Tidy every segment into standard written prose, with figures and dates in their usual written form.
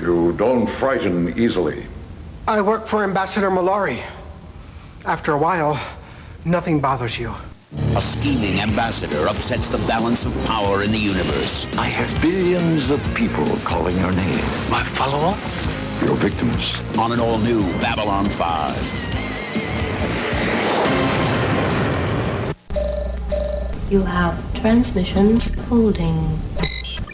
You don't frighten easily. I work for Ambassador Malari. After a while, nothing bothers you. A scheming ambassador upsets the balance of power in the universe. I have billions of people calling your name. My follow-ups? Your victims. On an all-new Babylon 5. You have transmissions holding.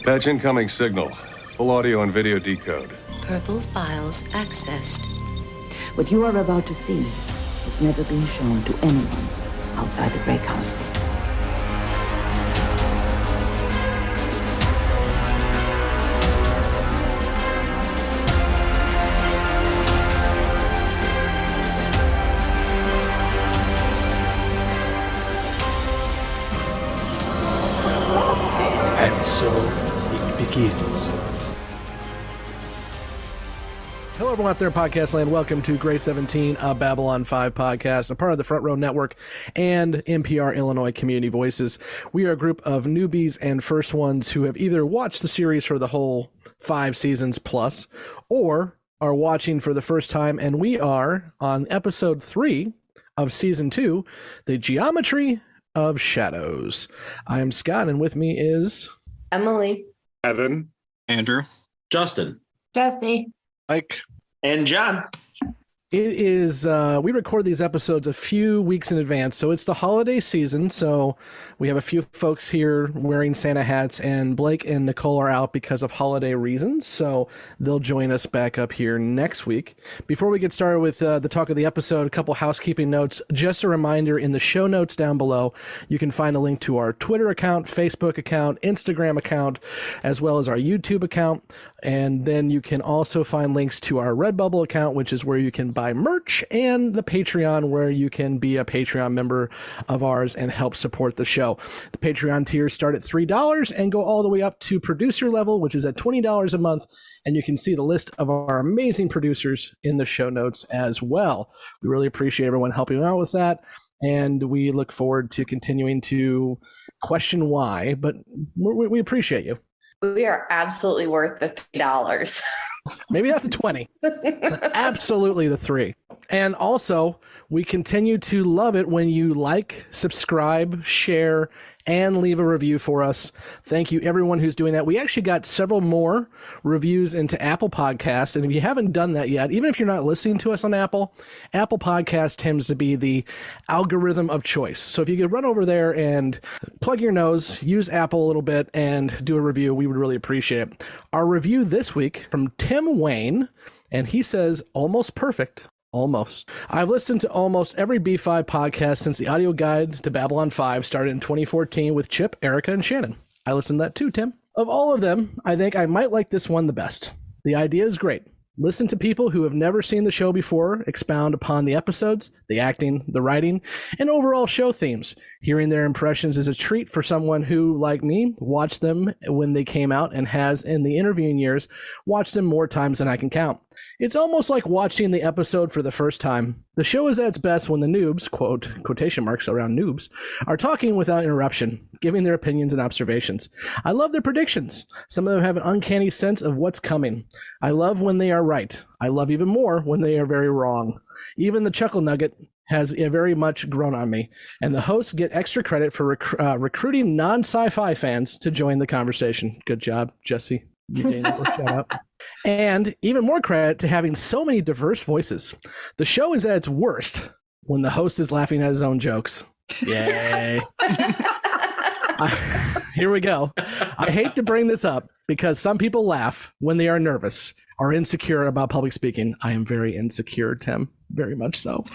Patch incoming signal. Full audio and video decode. Purple files accessed. What you are about to see has never been shown to anyone outside the Great Council. And so it begins. Hello, everyone out there in podcast land. Welcome to Gray 17, a Babylon 5 podcast, a part of the Front Row Network and NPR Illinois Community Voices. We are a group of newbies and first ones who have either watched the series for the whole 5 seasons plus, or are watching for the first time, and we are on episode 3 of season 2, The Geometry of Shadows. I am Scott, and with me is... Emily. Evan. Andrew. Justin. Jessi. Mike. And John. It is, we record these episodes a few weeks in advance, so it's the holiday season, so we have a few folks here wearing Santa hats, and Blake and Nicole are out because of holiday reasons, so they'll join us back up here next week. Before we get started with the talk of the episode, a couple housekeeping notes. Just a reminder, in the show notes down below, you can find a link to our Twitter account, Facebook account, Instagram account, as well as our YouTube account. And then you can also find links to our Redbubble account, which is where you can buy merch, and the Patreon, where you can be a Patreon member of ours and help support the show. The Patreon tiers start at $3 and go all the way up to producer level, which is at $20 a month. And you can see the list of our amazing producers in the show notes as well. We really appreciate everyone helping out with that. And we look forward to continuing to question why, but we appreciate you. We are absolutely worth the $3. Maybe that's a 20. Absolutely the 3. And also, we continue to love it when you like, subscribe, share, and leave a review for us. Thank you, everyone who's doing that. We actually got several more reviews into Apple Podcasts, and if you haven't done that yet, even if you're not listening to us on Apple Podcast tends to be the algorithm of choice. So if you could run over there and plug your nose, use Apple a little bit, and do a review, we would really appreciate it. Our review this week from Tim Wayne, and he says, almost perfect. Almost. I've listened to almost every B5 podcast since the audio guide to Babylon 5 started in 2014 with Chip, Erica, and Shannon. I listened to that too, Tim. Of all of them, I think I might like this one the best. The idea is great. Listen to people who have never seen the show before expound upon the episodes, the acting, the writing, and overall show themes. Hearing their impressions is a treat for someone who, like me, watched them when they came out and has, in the interviewing years, watched them more times than I can count. It's almost like watching the episode for the first time. The show is at its best when the noobs, quotation marks around noobs, are talking without interruption, giving their opinions and observations. I love their predictions. Some of them have an uncanny sense of what's coming. I love when they are right. I love even more when they are very wrong. Even the Chuckle Nugget has very much grown on me, and the hosts get extra credit for recruiting non-sci-fi fans to join the conversation. Good job, Jessi. Shout out. And even more credit to having so many diverse voices. The show is at its worst when the host is laughing at his own jokes. Yay. Here we go. I hate to bring this up because some people laugh when they are nervous or insecure about public speaking. I am very insecure, Tim. Very much so.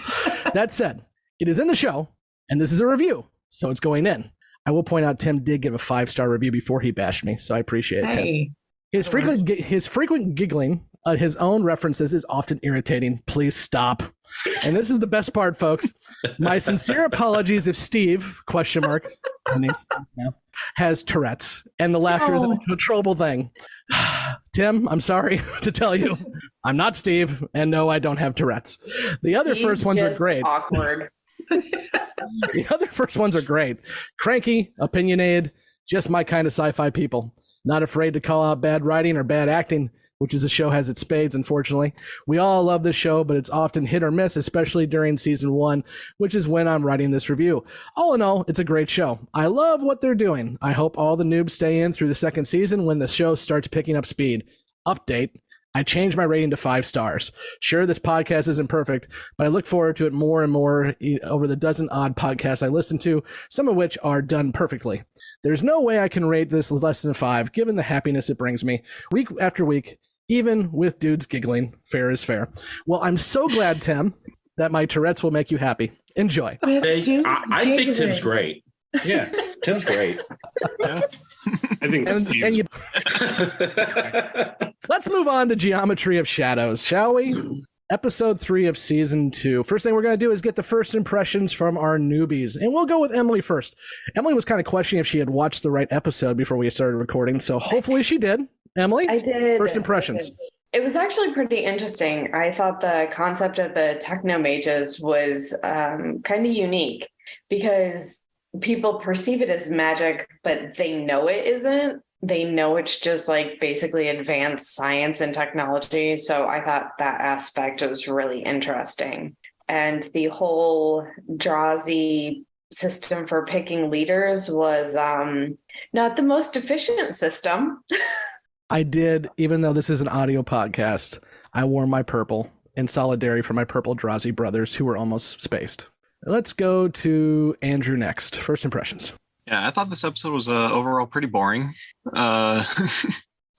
That said, it is in the show, and this is a review, so it's going in. I will point out Tim did give a 5-star review before he bashed me, so I appreciate it, Tim. His frequent giggling at his own references is often irritating. Please stop. And this is the best part, folks. My sincere apologies if Steve, question mark, has Tourette's, and the laughter is an uncontrollable thing. Tim, I'm sorry to tell you, I'm not Steve, and no, I don't have Tourette's. The other first ones are great. Awkward. The other first ones are great. Cranky, opinionated, just my kind of sci-fi people. Not afraid to call out bad writing or bad acting. which is the show has its spades, unfortunately. We all love this show, but it's often hit or miss, especially during season 1, which is when I'm writing this review. All in all, it's a great show. I love what they're doing. I hope all the noobs stay in through the second season when the show starts picking up speed. Update. I changed my rating to 5 stars. Sure, this podcast isn't perfect, but I look forward to it more and more over the dozen odd podcasts I listen to, some of which are done perfectly. There's no way I can rate this less than a 5, given the happiness it brings me week after week, even with dudes giggling. Fair is fair. Well, I'm so glad, Tim, that my Tourette's will make you happy. Enjoy. I think Tim's great. Yeah, Tim's great. Yeah. I think Let's move on to Geometry of Shadows, shall we? Episode 3 of season 2. First thing we're going to do is get the first impressions from our newbies. And we'll go with Emily first. Emily was kind of questioning if she had watched the right episode before we started recording, so hopefully she did. Emily? I did. First impressions. It was actually pretty interesting. I thought the concept of the Techno-Mages was kind of unique because people perceive it as magic, but they know it isn't. They know it's just like basically advanced science and technology. So I thought that aspect was really interesting. And the whole Drazi system for picking leaders was not the most efficient system. I did, even though this is an audio podcast, I wore my purple in solidarity for my purple Drazi brothers who were almost spaced. Let's go to Andrew next. First impressions. Yeah, I thought this episode was overall pretty boring. The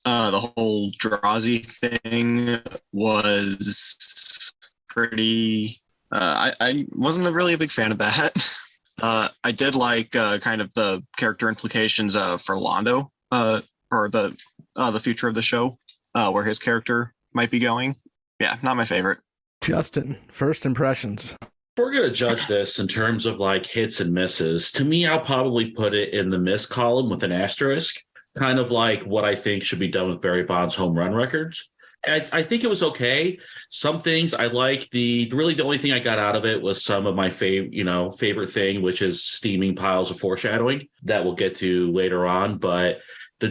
whole Drazi thing was pretty... I wasn't really a big fan of that. I did like kind of the character implications for Londo, or the future of the show, where his character might be going. Yeah, not my favorite. Justin, first impressions. If we're going to judge this in terms of like hits and misses, to me, I'll probably put it in the miss column with an asterisk, kind of like what I think should be done with Barry Bonds' home run records. I think it was okay. Some things I like. The only thing I got out of it was some of my favorite thing, which is steaming piles of foreshadowing that we'll get to later on. But the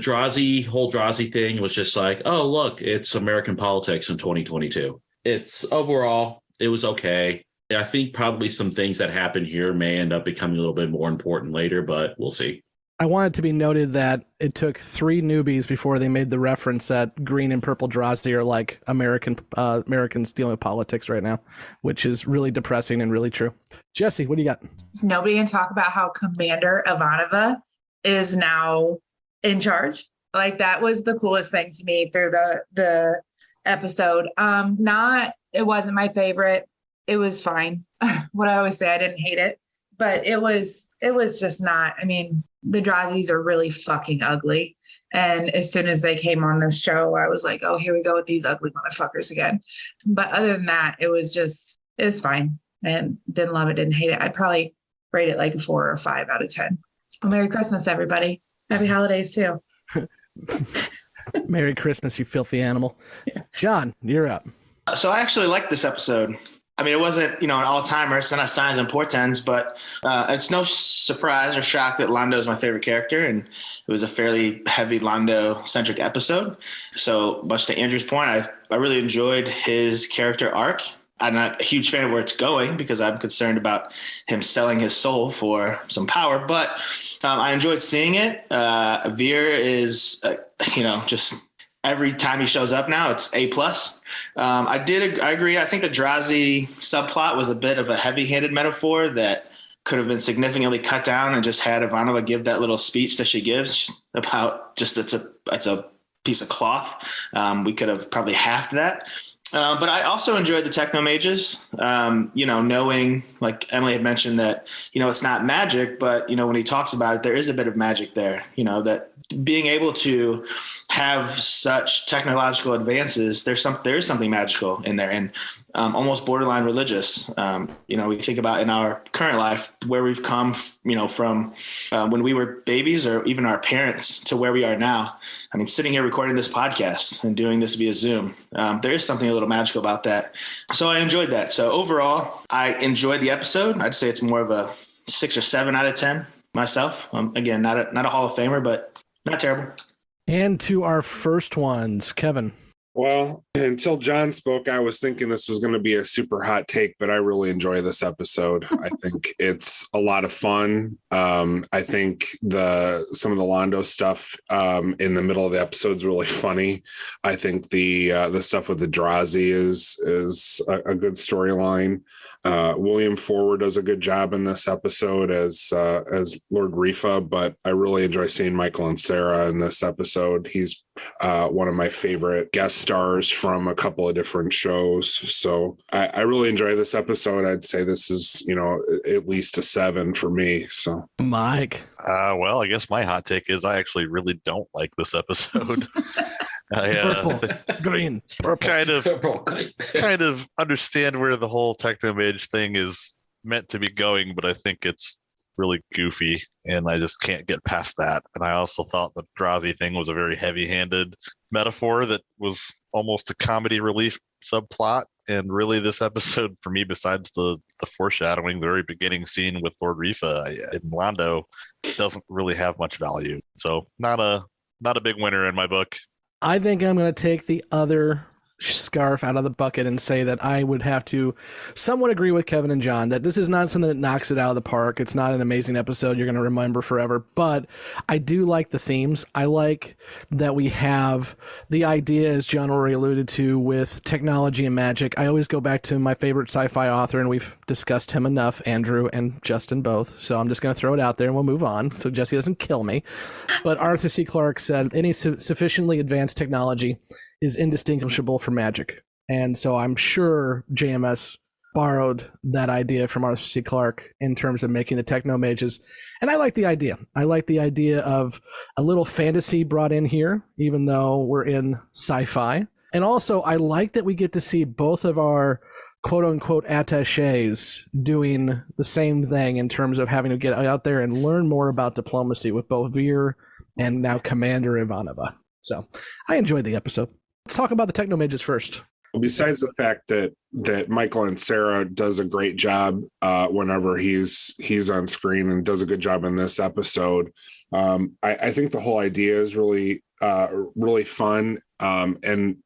whole Drazi thing was just like, oh, look, it's American politics in 2022. Overall, it was okay. I think probably some things that happen here may end up becoming a little bit more important later, but we'll see. I want it to be noted that it took 3 newbies before they made the reference that green and purple Drazi are like Americans dealing with politics right now, which is really depressing and really true. Jessi, what do you got? Nobody can talk about how Commander Ivanova is now in charge. Like, that was the coolest thing to me through the episode. It wasn't my favorite. It was fine. What I always say, I didn't hate it, but it was just not. I mean, the Drazis are really fucking ugly. And as soon as they came on the show, I was like, oh, here we go with these ugly motherfuckers again. But other than that, it was fine. And didn't love it, didn't hate it. I'd probably rate it like a 4 or 5 out of 10. Well, Merry Christmas, everybody. Happy holidays too. Merry Christmas, you filthy animal. Yeah. John, you're up. So I actually liked this episode. I mean, it wasn't, an all-timer. It's not signs and portents, but it's no surprise or shock that Londo is my favorite character, and it was a fairly heavy Londo-centric episode. So much to Andrew's point, I really enjoyed his character arc. I'm not a huge fan of where it's going because I'm concerned about him selling his soul for some power, but I enjoyed seeing it. Veer is, just every time he shows up now, it's A+. I agree. I think the Drazi subplot was a bit of a heavy-handed metaphor that could have been significantly cut down and just had Ivanova give that little speech that she gives about just it's a piece of cloth. We could have probably halved that. But I also enjoyed the Techno-Mages, knowing, like Emily had mentioned, that, it's not magic, but, when he talks about it, there is a bit of magic there, that being able to have such technological advances, there is something magical in there and almost borderline religious. We think about in our current life where we've come, from when we were babies or even our parents to where we are now. I mean, sitting here recording this podcast and doing this via Zoom, there is something a little magical about that. So I enjoyed that. So overall, I enjoyed the episode. I'd say it's more of a 6 or 7 out of 10 myself. Again, not a Hall of Famer, but not terrible. And to our first ones, Kevin. Well, until John spoke, I was thinking this was going to be a super hot take, but I really enjoy this episode. I think it's a lot of fun. I think some of the Londo stuff in the middle of the episode is really funny. I think the stuff with the Drazi is a good storyline. William Forward does a good job in this episode as Lord Rifa, but I really enjoy seeing Michael and Sarah in this episode. He's one of my favorite guest stars from a couple of different shows. So I really enjoy this episode. I'd say this is, at least a 7 for me. So Mike. Well, I guess my hot take is I actually really don't like this episode. Purple, green, purple. Kind of understand where the whole Techno-Mage thing is meant to be going, but I think it's really goofy and I just can't get past that. And I also thought the Drazi thing was a very heavy-handed metaphor that was almost a comedy relief subplot. And really this episode for me, besides the foreshadowing, the very beginning scene with Lord Rifa in Londo, doesn't really have much value. So not a big winner in my book. I think I'm going to take the other scarf out of the bucket and say that I would have to somewhat agree with Kevin and John that this is not something that knocks it out of the park. It's not an amazing episode you're going to remember forever, but I do like the themes. I like that we have the idea, as John already alluded to, with technology and magic. I always go back to my favorite sci-fi author, and we've discussed him enough, Andrew and Justin both, so I'm just going to throw it out there and we'll move on so Jessi doesn't kill me. But Arthur C. Clarke said any sufficiently advanced technology is indistinguishable from magic. And so I'm sure JMS borrowed that idea from Arthur C. Clarke in terms of making the Techno-Mages. And I like the idea. I like the idea of a little fantasy brought in here, even though we're in sci-fi. And also, I like that we get to see both of our quote-unquote attachés doing the same thing in terms of having to get out there and learn more about diplomacy with both Veer and now Commander Ivanova. So I enjoyed the episode. Let's talk about the Techno-Mages first. Besides the fact that Michael and Sarah does a great job whenever he's on screen and does a good job in this episode, I think the whole idea is really fun. And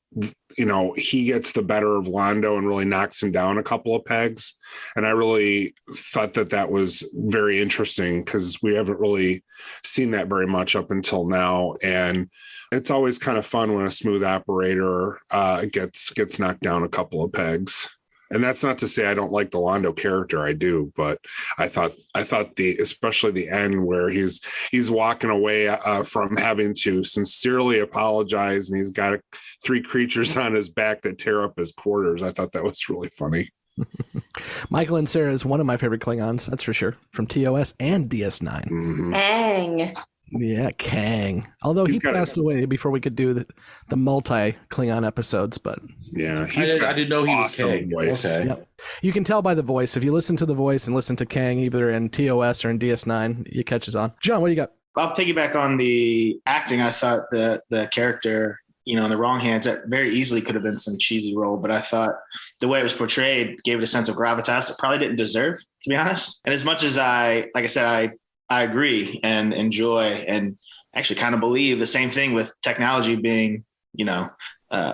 he gets the better of Londo and really knocks him down a couple of pegs. And I really thought that was very interesting because we haven't really seen that very much up until now. And it's always kind of fun when a smooth operator gets knocked down a couple of pegs. And that's not to say I don't like the Londo character. I do, but I thought especially the end where he's walking away from having to sincerely apologize, and he's got 3 creatures on his back that tear up his quarters. I thought that was really funny. Michael and Sarah is one of my favorite Klingons, that's for sure, from TOS and DS9. Mm-hmm. Dang. Yeah, Kang. Although he passed away before we could do the multi-Klingon episodes, but yeah, I didn't know he was Kang. Voice. Okay. Yep. You can tell by the voice. If you listen to the voice and listen to Kang either in TOS or in DS9, it catches on. John, what do you got? I'll piggyback on the acting. I thought the character, in the wrong hands, that very easily could have been some cheesy role, but I thought the way it was portrayed gave it a sense of gravitas it probably didn't deserve, to be honest. And as much as I agree and enjoy and actually kind of believe the same thing with technology being,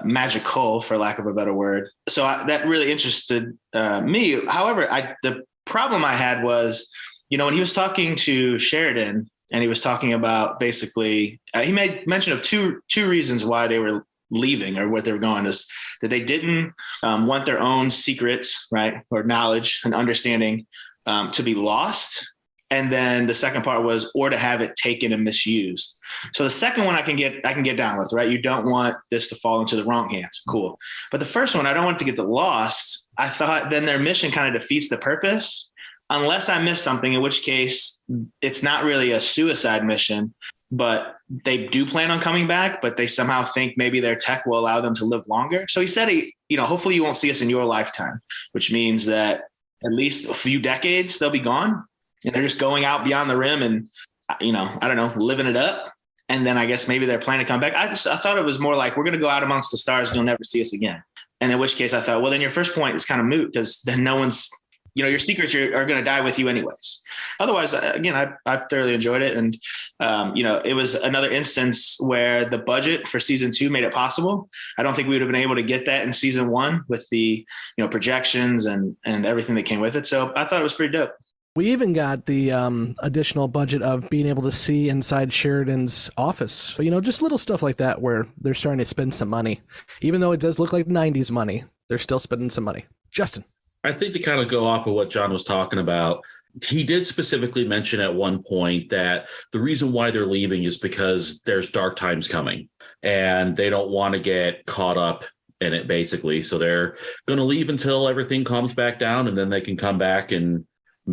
magical, for lack of a better word. So that really interested me. However, the problem I had was, when he was talking to Sheridan and he was talking about basically, he made mention of two reasons why they were leaving or what they were going, is that they didn't want their own secrets, right, or knowledge and understanding to be lost. And then the second part was, or to have it taken and misused. So the second one I can get down with, right? You don't want this to fall into the wrong hands. Cool. But the first one, I don't want it to get lost. I thought then their mission kind of defeats the purpose, unless I missed something, in which case it's not really a suicide mission, but they do plan on coming back, but they somehow think maybe their tech will allow them to live longer. So he said, hopefully you won't see us in your lifetime, which means that at least a few decades they'll be gone. And they're just going out beyond the rim and, I don't know, living it up. And then I guess maybe they're planning to come back. I thought it was more like, we're going to go out amongst the stars and you'll never see us again. And in which case I thought, well, then your first point is kind of moot, because then no one's your secrets are going to die with you anyways. Otherwise, again, I thoroughly enjoyed it. And, it was another instance where the budget for season 2 made it possible. I don't think we would have been able to get that in season 1 with the, projections and everything that came with it. So I thought it was pretty dope. We even got the additional budget of being able to see inside Sheridan's office. So, just little stuff like that where they're starting to spend some money. Even though it does look like 90s money, they're still spending some money. Justin. I think to kind of go off of what John was talking about, he did specifically mention at one point that the reason why they're leaving is because there's dark times coming and they don't want to get caught up in it, basically. So they're going to leave until everything calms back down, and then they can come back and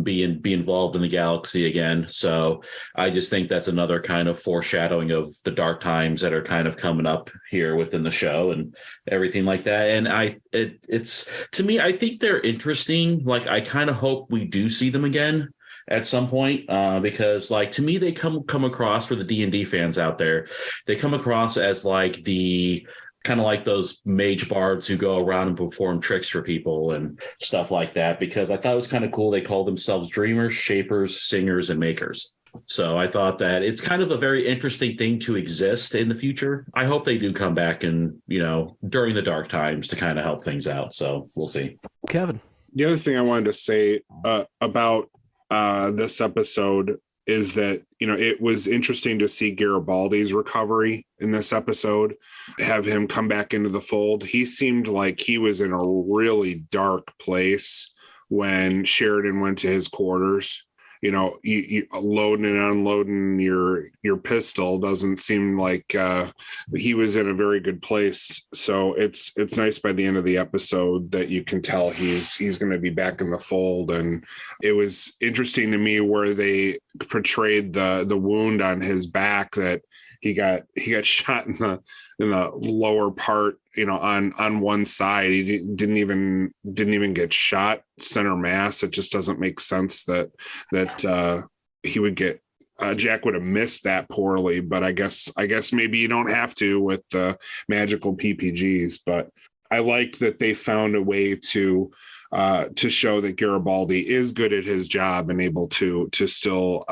be involved in the galaxy again. So I just think that's another kind of foreshadowing of the dark times that are kind of coming up here within the show and everything like that. And it's to me, I think they're interesting. Like, I kind of hope we do see them again at some point, because like, to me, they come across, for the D&D fans out there, they come across as like the kind of like those mage bards who go around and perform tricks for people and stuff like that, because I thought it was kind of cool. They called themselves dreamers, shapers, singers, and makers. So I thought that it's kind of a very interesting thing to exist in the future. I hope they do come back and, during the dark times to kind of help things out. So we'll see. Kevin. The other thing I wanted to say about this episode is that, it was interesting to see Garibaldi's recovery in this episode, have him come back into the fold. He seemed like he was in a really dark place when Sheridan went to his quarters. You loading and unloading your pistol doesn't seem like he was in a very good place. So it's nice by the end of the episode that you can tell he's going to be back in the fold. And it was interesting to me where they portrayed the wound on his back, that he got shot in the lower part, on one side. He didn't even get shot center mass. It just doesn't make sense that he would get Jack would have missed that poorly, but I guess maybe you don't have to with the magical PPGs. But I like that they found a way to show that Garibaldi is good at his job and able to still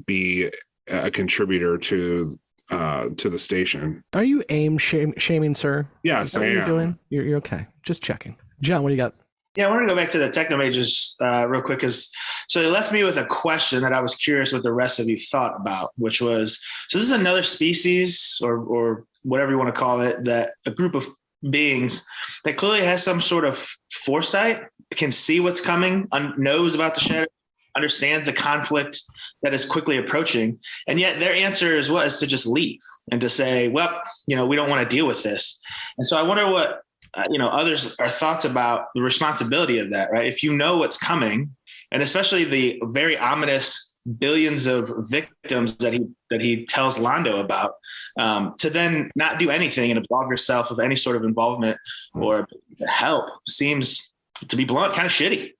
be a contributor to the station. Are you shaming, sir? Yes, I am. You're doing? You're okay. Just checking. John, what do you got? Yeah, I want to go back to the Techno-Mages real quick, so they left me with a question that I was curious what the rest of you thought about, which was, so this is another species or whatever you want to call it, that a group of beings that clearly has some sort of foresight, can see what's coming, knows about the shadow, understands the conflict that is quickly approaching. And yet their answer is to just leave and to say, well, we don't want to deal with this. And so I wonder what, others are thoughts about the responsibility of that, right? If you know what's coming, and especially the very ominous billions of victims that he tells Londo about, to then not do anything and absolve yourself of any sort of involvement or help seems, to be blunt, kind of shitty.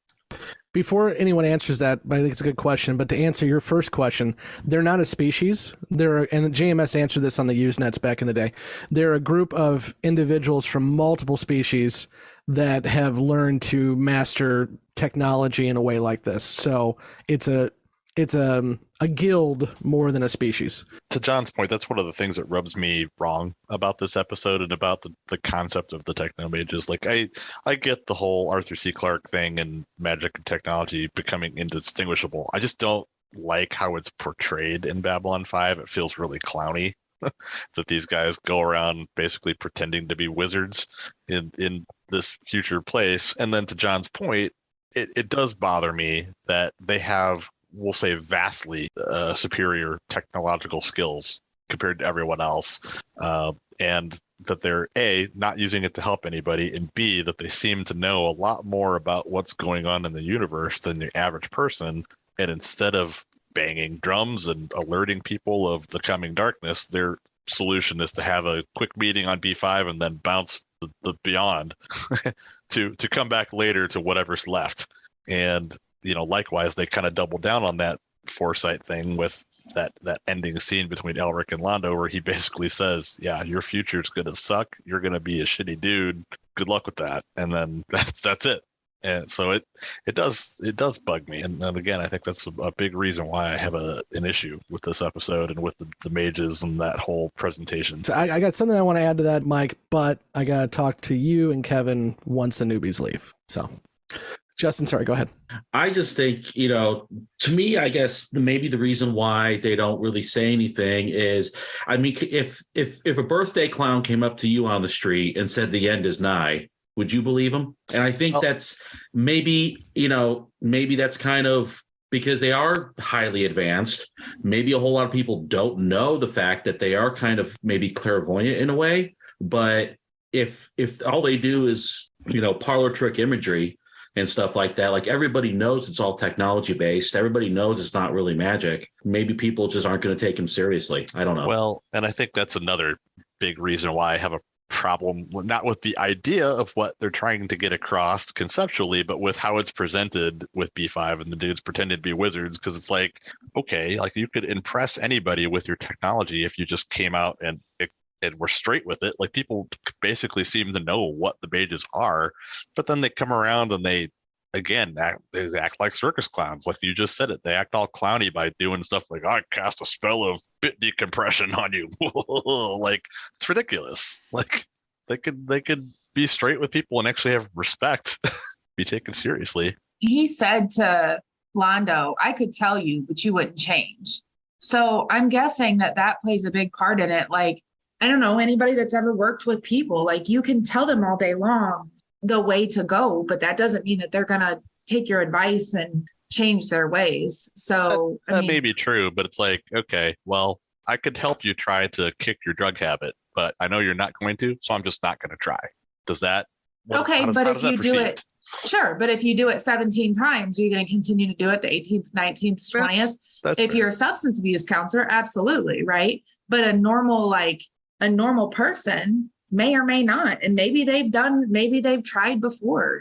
Before anyone answers that, I think it's a good question, but to answer your first question, they're not a species. And JMS answered this on the Usenets back in the day. They're a group of individuals from multiple species that have learned to master technology in a way like this. So it's a guild more than a species. To John's point, that's one of the things that rubs me wrong about this episode and about the concept of the Techno-Mages. Like, I get the whole Arthur C. Clarke thing and magic and technology becoming indistinguishable. I just don't like how it's portrayed in Babylon 5. It feels really clowny that these guys go around basically pretending to be wizards in this future place. And then to John's point, it does bother me that they have, we'll say, vastly superior technological skills compared to everyone else. And that they're A, not using it to help anybody, and B, that they seem to know a lot more about what's going on in the universe than the average person. And instead of banging drums and alerting people of the coming darkness, their solution is to have a quick meeting on B5 and then bounce the beyond to come back later to whatever's left. And likewise, they kind of double down on that foresight thing with that ending scene between Elric and Londo, where he basically says, yeah, your future's going to suck. You're going to be a shitty dude. Good luck with that. And then that's it. And so it does bug me. And then again, I think that's a big reason why I have an issue with this episode and with the mages and that whole presentation. So I got something I want to add to that, Mike, but I got to talk to you and Kevin once the newbies leave. So Justin, sorry, go ahead. I just think, to me, I guess maybe the reason why they don't really say anything is, I mean, if a birthday clown came up to you on the street and said the end is nigh, would you believe him? And I think that's maybe that's kind of because they are highly advanced. Maybe a whole lot of people don't know the fact that they are kind of maybe clairvoyant in a way. But if all they do is, parlor trick imagery and stuff like that, like everybody knows it's all technology based. Everybody knows it's not really magic. Maybe people just aren't going to take him seriously. I don't know. Well, and I think that's another big reason why I have a problem, not with the idea of what they're trying to get across conceptually, but with how it's presented with B5 and the dudes pretending to be wizards. Because it's like, okay, like you could impress anybody with your technology if you just came out and we're straight with it. Like people basically seem to know what the mages are, but then they come around and they act like circus clowns. Like you just said it, they act all clowny by doing stuff like, I cast a spell of bit decompression on you. Like it's ridiculous. Like they could be straight with people and actually have respect, be taken seriously. He said to Londo, I could tell you, but you wouldn't change. So I'm guessing that plays a big part in it. Like, I don't know, anybody that's ever worked with people, like you can tell them all day long the way to go, but that doesn't mean that they're going to take your advice and change their ways. So that may be true, but it's like, okay, well, I could help you try to kick your drug habit, but I know you're not going to, so I'm just not going to try. Does that? Okay, but if you do it, sure. But if you do it 17 times, you're going to continue to do it the 18th, 19th, 20th. If you're a substance abuse counselor, absolutely. Right. But a normal person may or may not. And maybe they've tried before.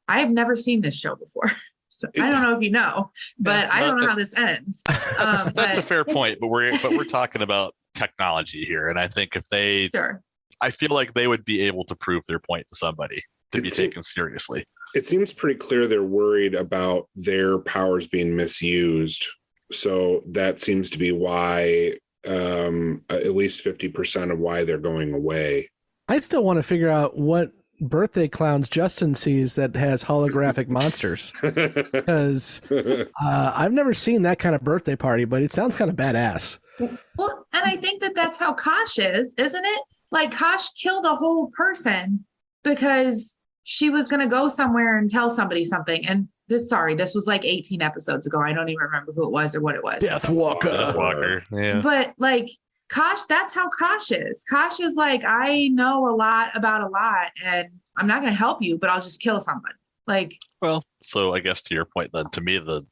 I've never seen this show before. So I don't know if you know, but I don't know how this ends. That's a fair point, but we're talking about technology here. And I think if they, sure. I feel like they would be able to prove their point to somebody to be taken seriously. It seems pretty clear they're worried about their powers being misused. So that seems to be why at least 50% of why they're going away. I still want to figure out what birthday clowns Justin sees that has holographic monsters, because I've never seen that kind of birthday party, but it sounds kind of badass. Well, and I think that's how Kosh is, isn't it? Like Kosh killed a whole person because she was going to go somewhere and tell somebody something. And this was like 18 episodes ago. I don't even remember who it was or what it was. Deathwalker. Yeah. But like Kosh, that's how Kosh is. Kosh is like, I know a lot about a lot and I'm not going to help you, but I'll just kill somebody. Like, well, so I guess to your point, then to me, the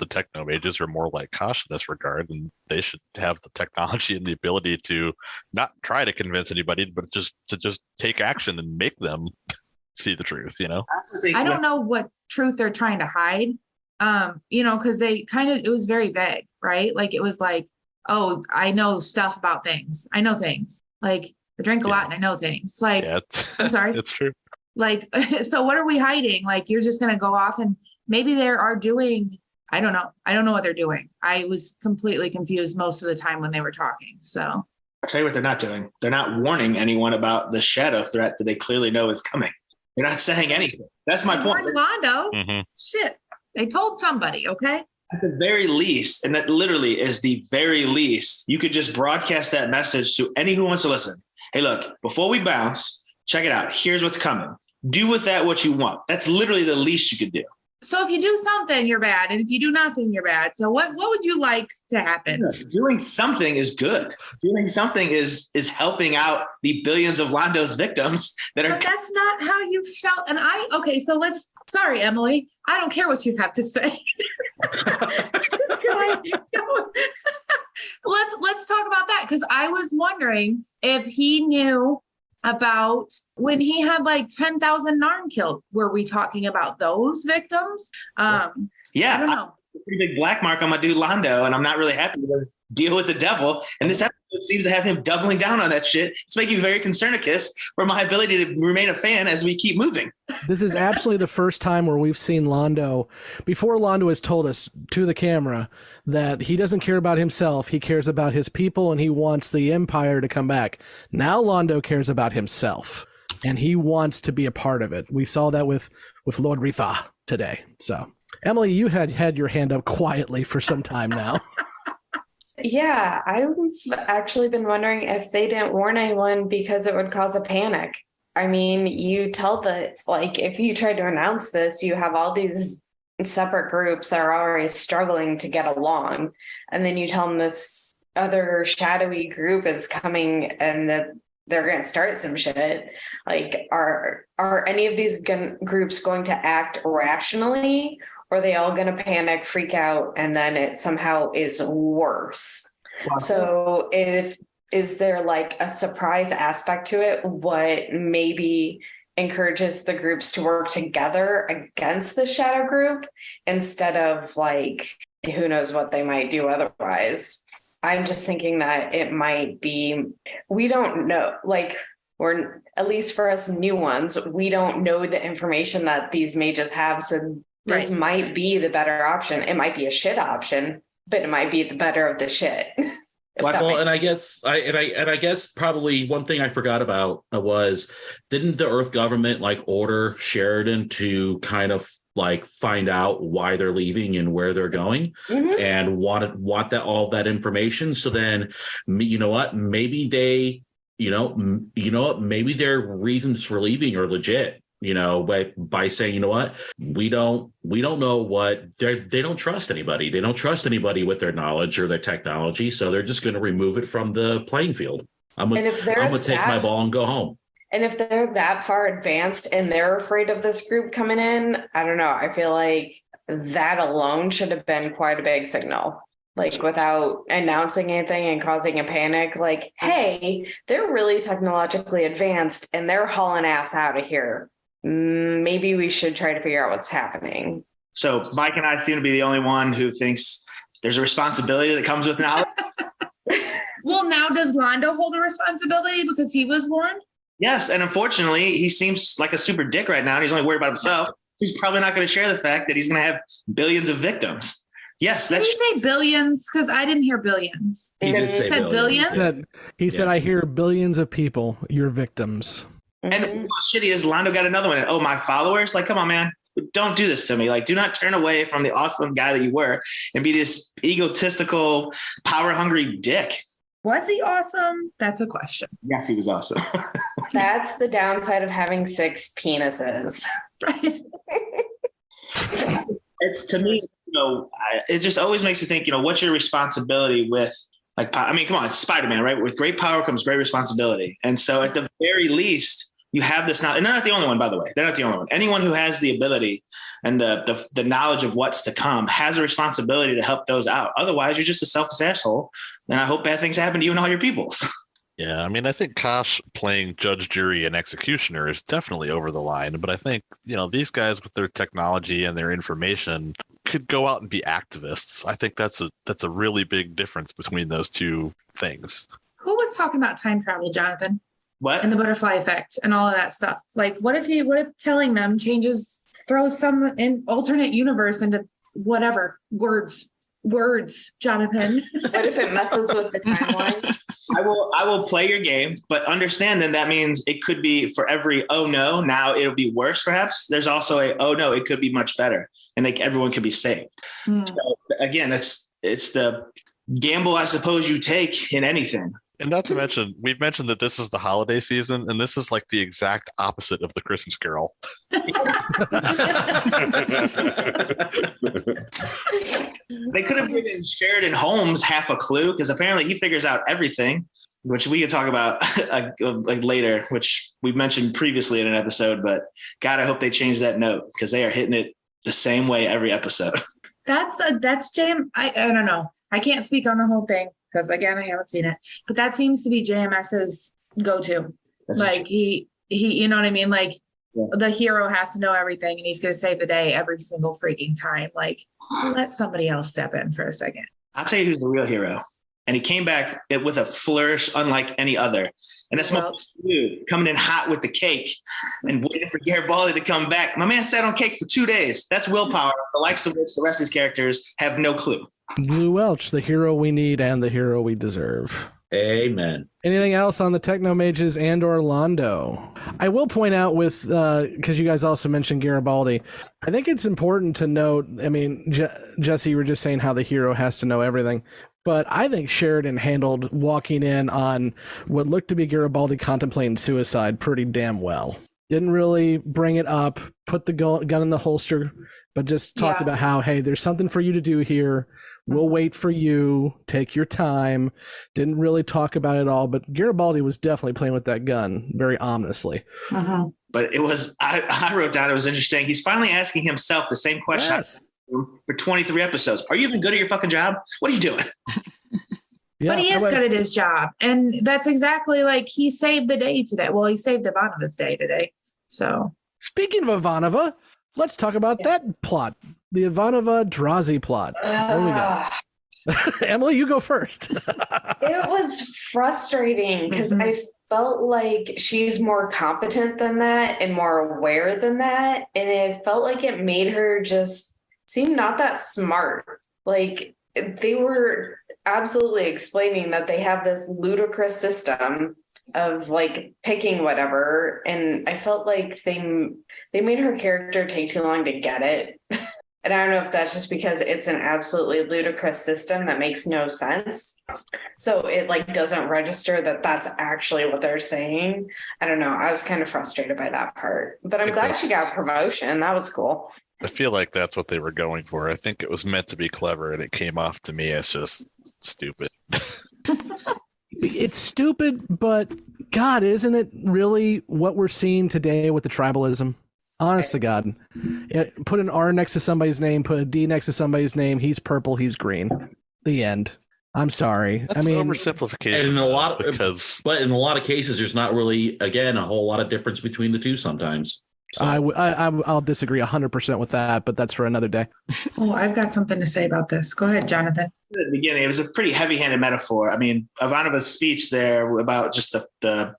Techno-Mages are more like Kosh in this regard, and they should have the technology and the ability to not try to convince anybody, but just take action and make them see the truth, I don't know what truth they're trying to hide, because it was very vague, right? Like it was like, oh, I know stuff about things. I know things. Like I drink a lot and I know things. Like, I'm sorry. It's true. Like, so what are we hiding? Like, you're just going to go off and maybe they are doing, I don't know. I don't know what they're doing. I was completely confused most of the time when they were talking. So I'll tell you what they're not doing. They're not warning anyone about the shadow threat that they clearly know is coming. They're not saying anything. That's my point. Londo, mm-hmm. Shit. They told somebody, okay? At the very least, and that literally is the very least, you could just broadcast that message to anyone who wants to listen. Hey, look, before we bounce, check it out. Here's what's coming. Do with that what you want. That's literally the least you could do. So if you do something, you're bad. And if you do nothing, you're bad. So what would you like to happen? Yeah, doing something is good. Doing something is helping out the billions of Londo's victims that are. But that's not how you felt. And sorry, Emily, I don't care what you have to say. Let's talk about that. Because I was wondering if he knew about when he had like 10,000 Narn killed. Were we talking about those victims? Yeah. I don't know. pretty big black mark on my dude Londo, and I'm not really happy to deal with the devil. And this episode seems to have him doubling down on that shit. It's making me very concernicus for my ability to remain a fan as we keep moving. This is absolutely the first time where we've seen Londo, before Londo has told us to the camera that he doesn't care about himself, he cares about his people, and he wants the Empire to come back. Now Londo cares about himself, and he wants to be a part of it. We saw that with Lord Rifa today. So, Emily, you had your hand up quietly for some time now. Yeah, I've actually been wondering if they didn't warn anyone because it would cause a panic. I mean, you tell if you try to announce this, you have all these separate groups that are already struggling to get along. And then you tell them this other shadowy group is coming and that they're going to start some shit. Like, are any of these groups going to act rationally? Or are they all going to panic, freak out, and then it somehow is worse? Wow. So is there like a surprise aspect to it? What maybe encourages the groups to work together against the shadow group instead of like, who knows what they might do otherwise? I'm just thinking that it might be, we don't know, like, or at least for us new ones, we don't know the information that these mages have. So this might be the better option. It might be a shit option, but it might be the better of the shit. Well, and I guess probably one thing I forgot about was, didn't the Earth government like order Sheridan to kind of like find out why they're leaving and where they're going, and want that all that information? So then, you know what? Maybe they, maybe their reasons for leaving are legit. By saying, you know what, we don't know what they don't trust anybody. They don't trust anybody with their knowledge or their technology. So they're just going to remove it from the playing field. I'm going to take my ball and go home. And if they're that far advanced and they're afraid of this group coming in, I don't know. I feel like that alone should have been quite a big signal. Like, without announcing anything and causing a panic, like, hey, they're really technologically advanced and they're hauling ass out of here. Maybe we should try to figure out what's happening. So Mike and I seem to be the only one who thinks there's a responsibility that comes with knowledge. Well, now does Londo hold a responsibility because he was warned? Yes, and unfortunately, he seems like a super dick right now, and he's only worried about himself. He's probably not going to share the fact that he's going to have billions of victims. Yes, Did he say billions? Because I didn't hear billions. He did say billions. He said, I hear billions of people, your victims. And what's shitty is Londo got another one. And, my followers? Like, come on, man. Don't do this to me. Like, do not turn away from the awesome guy that you were and be this egotistical, power-hungry dick. Was he awesome? That's a question. Yes, he was awesome. That's the downside of having 6 penises. Right. It's, to me, it just always makes you think, what's your responsibility with, like, I mean, come on, it's Spider-Man, right? With great power comes great responsibility. And so at the very least, you have this now, and they're not the only one, by the way. They're not the only one. Anyone who has the ability and the knowledge of what's to come has a responsibility to help those out. Otherwise, you're just a selfish asshole. And I hope bad things happen to you and all your peoples. Yeah, I mean, I think Kosh playing judge, jury, and executioner is definitely over the line. But I think, these guys with their technology and their information could go out and be activists. I think that's a really big difference between those two things. Who was talking about time travel, Jonathan? What? And the butterfly effect and all of that stuff. Like, what if telling them throws some in alternate universe into whatever words, Jonathan? What if it messes with the timeline? I will play your game, but understand then that means it could be for every, oh no, now it'll be worse perhaps. There's also a, oh no, it could be much better. And everyone could be saved. So again, it's the gamble I suppose you take in anything. And not to mention, we've mentioned that this is the holiday season, and this is like the exact opposite of the Christmas Carol. They could have given Sheridan Holmes half a clue, because apparently he figures out everything, which we could talk about like later, which we mentioned previously in an episode. But God, I hope they change that note, because they are hitting it the same way every episode. That's JM. I don't know. I can't speak on the whole thing, because again, I haven't seen it, but that seems to be JMS's go-to. Like he, you know what I mean? Like, the hero has to know everything and he's going to save the day every single freaking time. Like, let somebody else step in for a second. I'll tell you who's the real hero. And he came back with a flourish unlike any other. And that's my dude coming in hot with the cake and waiting for Garibaldi to come back. My man sat on cake for 2 days. That's willpower, the likes of which the rest of these characters have no clue. Blue Welch, the hero we need and the hero we deserve. Amen. Anything else on the Techno-Mages and or Londo? I will point out with, because you guys also mentioned Garibaldi, I think it's important to note, I mean, Jessi, you were just saying how the hero has to know everything. But I think Sheridan handled walking in on what looked to be Garibaldi contemplating suicide pretty damn well. Didn't really bring it up, put the gun in the holster, but just talked about how, hey, there's something for you to do here. We'll wait for you. Take your time. Didn't really talk about it all, but Garibaldi was definitely playing with that gun very ominously. But it was, I wrote down, it was interesting. He's finally asking himself the same question. Yes. For 23 episodes. Are you even good at your fucking job? What are you doing? But he is good at his job. And that's exactly like he saved the day today. Well, he saved Ivanova's day today. So speaking of Ivanova, let's talk about that plot. The Ivanova Drazi plot. There we go. Emily, you go first. It was frustrating because I felt like she's more competent than that and more aware than that. And it felt like it made her just seem not that smart. Like they were absolutely explaining that they have this ludicrous system of like picking whatever. And I felt like they made her character take too long to get it. And I don't know if that's just because it's an absolutely ludicrous system that makes no sense. So it like doesn't register that that's actually what they're saying. I don't know. I was kind of frustrated by that part, but I'm glad she got a promotion. That was cool. I feel like that's what they were going for. I think it was meant to be clever and it came off to me as just stupid. It's stupid, but God, isn't it really what we're seeing today with the tribalism? Honest to God. Put an R next to somebody's name, put a D next to somebody's name. He's purple, he's green. The end. I'm sorry. That's oversimplification. But in a lot of cases, there's not really, again, a whole lot of difference between the two sometimes. So. I'll disagree 100% with that, but that's for another day. Oh, I've got something to say about this. Go ahead, Jonathan. At the beginning, it was a pretty heavy-handed metaphor. I mean, Ivanova's speech there about just the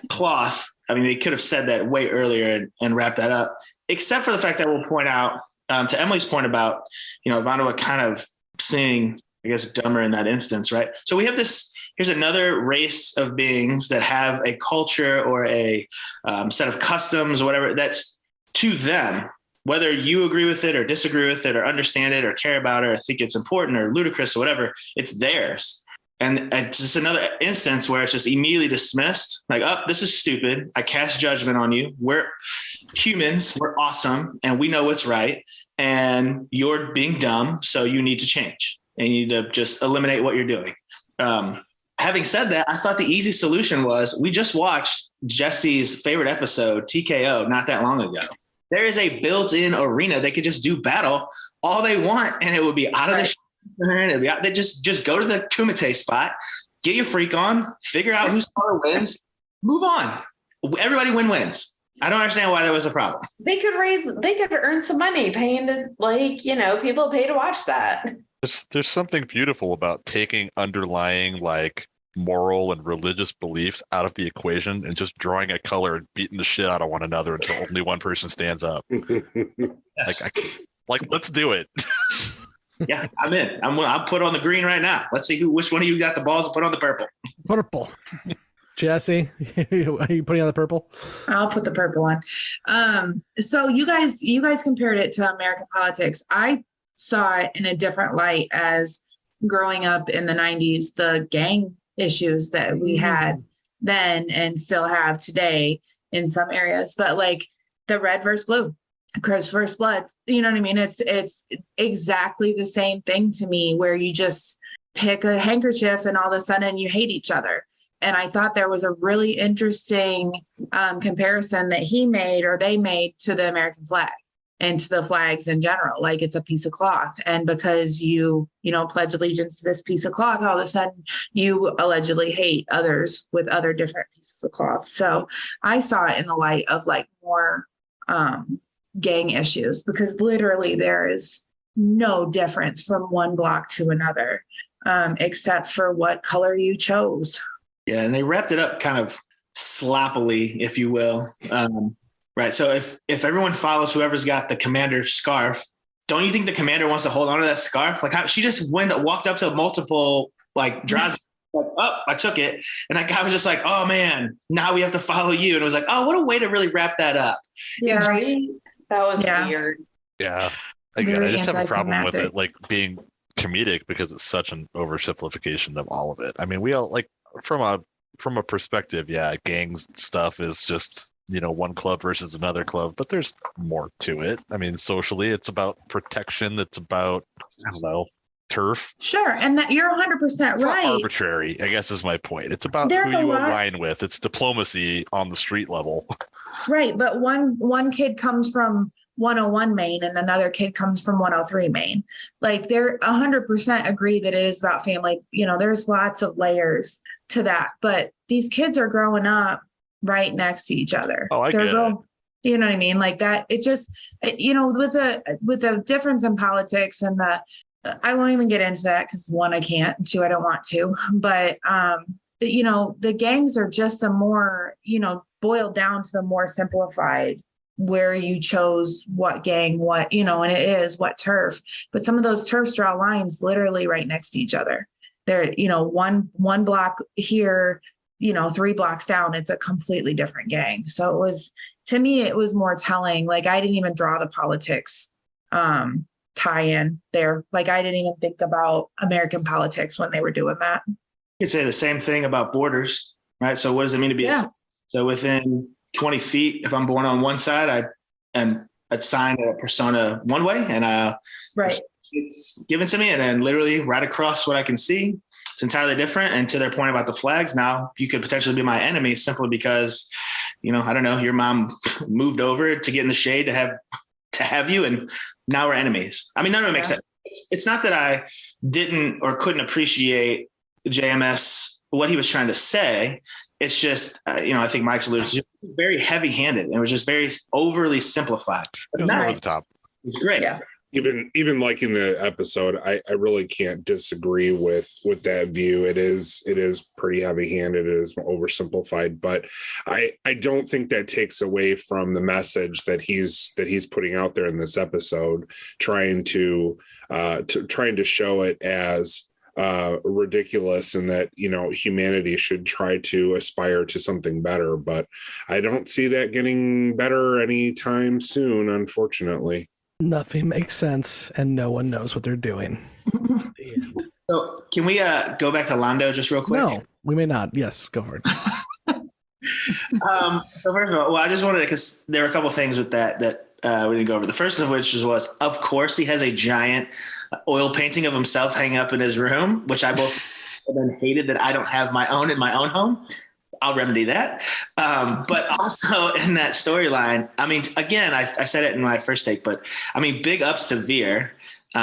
cloth, I mean, they could have said that way earlier and wrapped that up, except for the fact that we'll point out, to Emily's point about, Ivanova kind of seeming, I guess, dumber in that instance, right? So we have this, here's another race of beings that have a culture or a set of customs or whatever that's to them, whether you agree with it or disagree with it or understand it or care about it or think it's important or ludicrous or whatever, it's theirs. And it's just another instance where it's just immediately dismissed. Like, oh, this is stupid. I cast judgment on you. We're humans. We're awesome. And we know what's right. And you're being dumb. So you need to change. And you need to just eliminate what you're doing. Having said that, I thought the easy solution was we just watched Jessi's favorite episode, TKO, not that long ago. There is a built-in arena. They could just do battle all they want. And it would be out of the they just go to the Kumite spot, get your freak on, figure out whose smaller wins, move on. Everybody wins. I don't understand why that was a problem. They could earn some money paying this, people pay to watch that. There's something beautiful about taking underlying moral and religious beliefs out of the equation and just drawing a color and beating the shit out of one another until only one person stands up. Yes. Let's do it. Yeah, I'm in. I'll put on the green right now. Let's see which one of you got the balls to put on the purple. Purple. Jessi, are you putting on the purple? I'll put the purple on. So you guys compared it to American politics. I saw it in a different light as growing up in the 90s, the gang issues that we had then and still have today in some areas, but the red versus blue. Crips versus blood, you know what I mean? It's exactly the same thing to me, where you just pick a handkerchief and all of a sudden you hate each other. And I thought there was a really interesting comparison that he made or they made to the American flag and to the flags in general. Like, it's a piece of cloth, and because you pledge allegiance to this piece of cloth, all of a sudden you allegedly hate others with other different pieces of cloth. So I saw it in the light of more gang issues, because literally there is no difference from one block to another, except for what color you chose. Yeah, and they wrapped it up kind of sloppily, if you will. Right. So if everyone follows whoever's got the commander scarf, don't you think the commander wants to hold on to that scarf? Like she just walked up to multiple like Drazi, like, oh, I took it. And that guy was just like, oh man, now we have to follow you. And it was like, oh, what a way to really wrap that up. Yeah. Right? That was weird. Yeah. Again, Very I just have a problem with anticlimactic. it like being comedic because it's such an oversimplification of all of it. I mean, we all like from a perspective, yeah, gang stuff is just, you know, one club versus another club, but there's more to it. I mean, socially, it's about protection. It's about, I don't know, turf. Sure. And that you're 100% It's right. not arbitrary, I guess is my point. It's about There's who a you lot- align with. It's diplomacy on the street level. Right. But one kid comes from 101 Maine and another kid comes from 103 Maine. Like they're 100% agree that it is about family. You know, there's lots of layers to that, but these kids are growing up right next to each other. Oh, I get it. You know what I mean? Like that, it just, you know, with the difference in politics and I won't even get into that because one, I can't, and two, I don't want to, but, you know, the gangs are just a more, you know, boiled down to the more simplified where you chose what gang, what, you know, and it is what turf, but some of those turfs draw lines literally right next to each other. They're, you know, one block here, you know, 3 blocks down, it's a completely different gang. So it was, to me, it was more telling. Like I didn't even draw the politics tie-in there. Like I didn't even think about American politics when they were doing that. You could say the same thing about borders, right? So what does it mean to be so within 20 feet, if I'm born on one side, I'd sign a persona one way and right. It's given to me, and then literally right across what I can see, it's entirely different. And to their point about the flags, now you could potentially be my enemy simply because, you know, I don't know, your mom moved over to get in the shade to have you, and now we're enemies. I mean, none of it makes sense. It's not that I didn't or couldn't appreciate JMS, what he was trying to say. It's just, you know, I think Mike's alluded to, very heavy-handed. It was just very overly simplified. It was over the top. It was great. Yeah. Even liking the episode, I really can't disagree with that view. It is pretty heavy-handed. It is oversimplified, but I don't think that takes away from the message that he's putting out there in this episode, trying to show it as ridiculous and that, you know, humanity should try to aspire to something better. But I don't see that getting better anytime soon, unfortunately. Nothing makes sense, and no one knows what they're doing. So can we go back to Londo just real quick? No, we may not. Yes, go for it. So first of all, well, I just wanted to, because there were a couple of things with that we didn't go over. The first of which was, of course, he has a giant oil painting of himself hanging up in his room, which I both then hated that I don't have my own in my own home. I'll remedy that. But also in that storyline, I mean, again, I said it in my first take, but I mean, big ups to Veer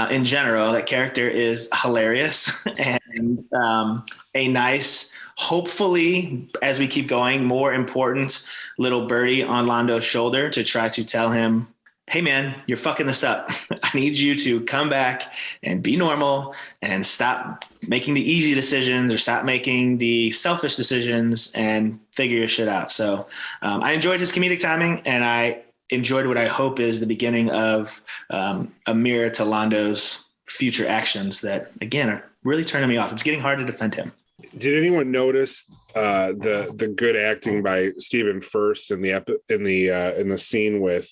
in general. That character is hilarious and a nice, hopefully, as we keep going, more important little birdie on Londo's shoulder to try to tell him, hey man, you're fucking this up. I need you to come back and be normal and stop making the easy decisions or stop making the selfish decisions and figure your shit out. So I enjoyed his comedic timing, and I enjoyed what I hope is the beginning of a mirror to Londo's future actions that, again, are really turning me off. It's getting hard to defend him. Did anyone notice the good acting by Stephen First in the scene with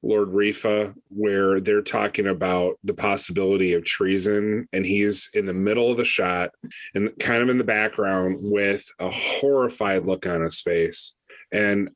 Lord Rifa, where they're talking about the possibility of treason, and he's in the middle of the shot and kind of in the background with a horrified look on his face. And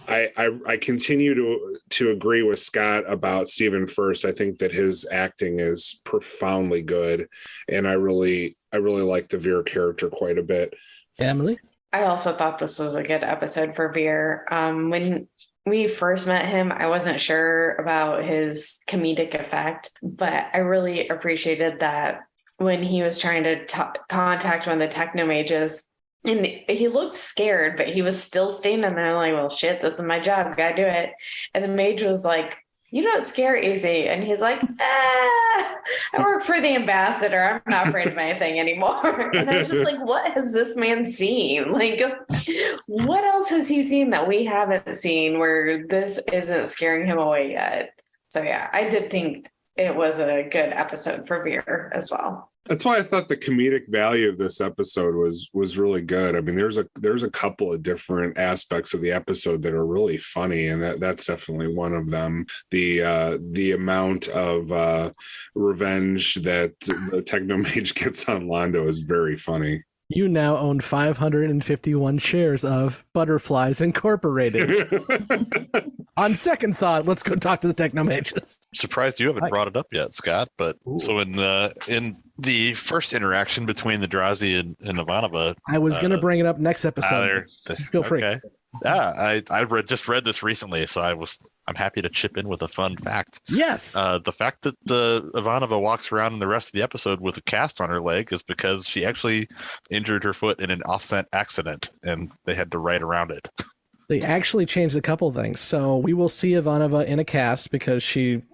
I continue to agree with Scott about Stephen First. I think that his acting is profoundly good, and I really like the Veer character quite a bit. Emily? I also thought this was a good episode for Veer. When we first met him, I wasn't sure about his comedic effect, but I really appreciated that when he was trying to contact one of the Techno-Mages, And he looked scared, but he was still standing there like, well, shit, this is my job. Gotta do it. And the mage was like, you don't scare easy. And he's like, I work for the ambassador. I'm not afraid of anything anymore. And I was just like, what has this man seen? Like, what else has he seen that we haven't seen where this isn't scaring him away yet? So yeah, I did think it was a good episode for Veer as well. That's why I thought the comedic value of this episode was really good. I mean, there's a couple of different aspects of the episode that are really funny, and that's definitely one of them. The amount of revenge that the Techno-Mage gets on Londo is very funny. You now own 551 shares of Butterflies Incorporated. On second thought, let's go talk to the Techno-Mages. Surprised you haven't brought it up yet, Scott. But so in the first interaction between the Drazi and Ivanova, I was going to bring it up next episode. Feel free. Okay. Yeah, I just read this recently, so I'm happy to chip in with a fun fact. Yes. The fact that Ivanova walks around in the rest of the episode with a cast on her leg is because she actually injured her foot in an offset accident, and they had to write around it. They actually changed a couple things. So we will see Ivanova in a cast because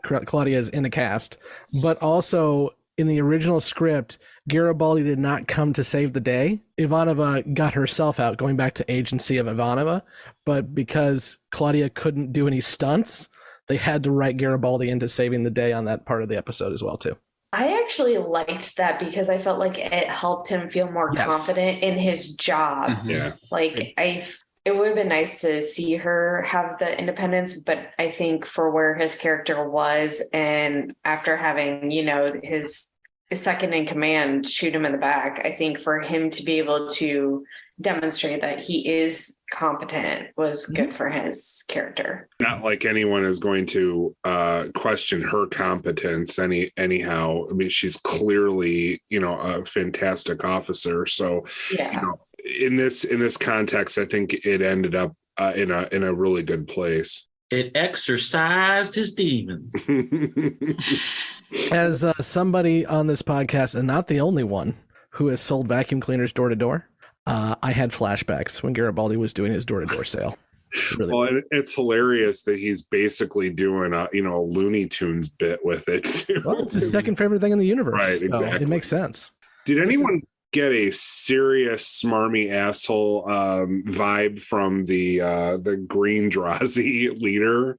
Claudia is in a cast, but also in the original script, Garibaldi did not come to save the day. Ivanova got herself out, going back to agency of Ivanova, but because Claudia couldn't do any stunts, they had to write Garibaldi into saving the day on that part of the episode as well, too. I actually liked that because I felt like it helped him feel more confident in his job. Yeah. Like it would have been nice to see her have the independence, but I think for where his character was, and after having, his second in command shoot him in the back, I think for him to be able to demonstrate that he is competent was good for his character. Not like anyone is going to question her competence anyhow. I mean, she's clearly, a fantastic officer. So, in this context, I think it ended up in a really good place. It exercised his demons. As somebody on this podcast, and not the only one, who has sold vacuum cleaners door to door, I had flashbacks when Garibaldi was doing his door to door sale. It's hilarious that he's basically doing a Looney Tunes bit with it. Well, it's his second favorite thing in the universe. Right, exactly. So it makes sense. Did anyone get a serious smarmy asshole vibe from the green Drazi leader?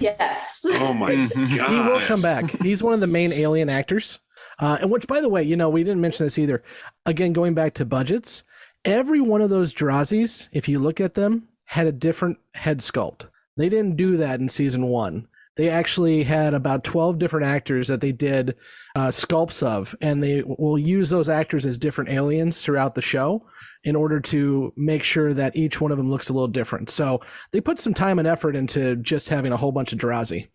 Yes. Oh my god. He will come back. He's one of the main alien actors. And which, by the way, we didn't mention this either. Again, going back to budgets, every one of those Drazis, if you look at them, had a different head sculpt. They didn't do that in season 1. They actually had about 12 different actors that they did sculpts of, and they will use those actors as different aliens throughout the show in order to make sure that each one of them looks a little different. So they put some time and effort into just having a whole bunch of Drazi.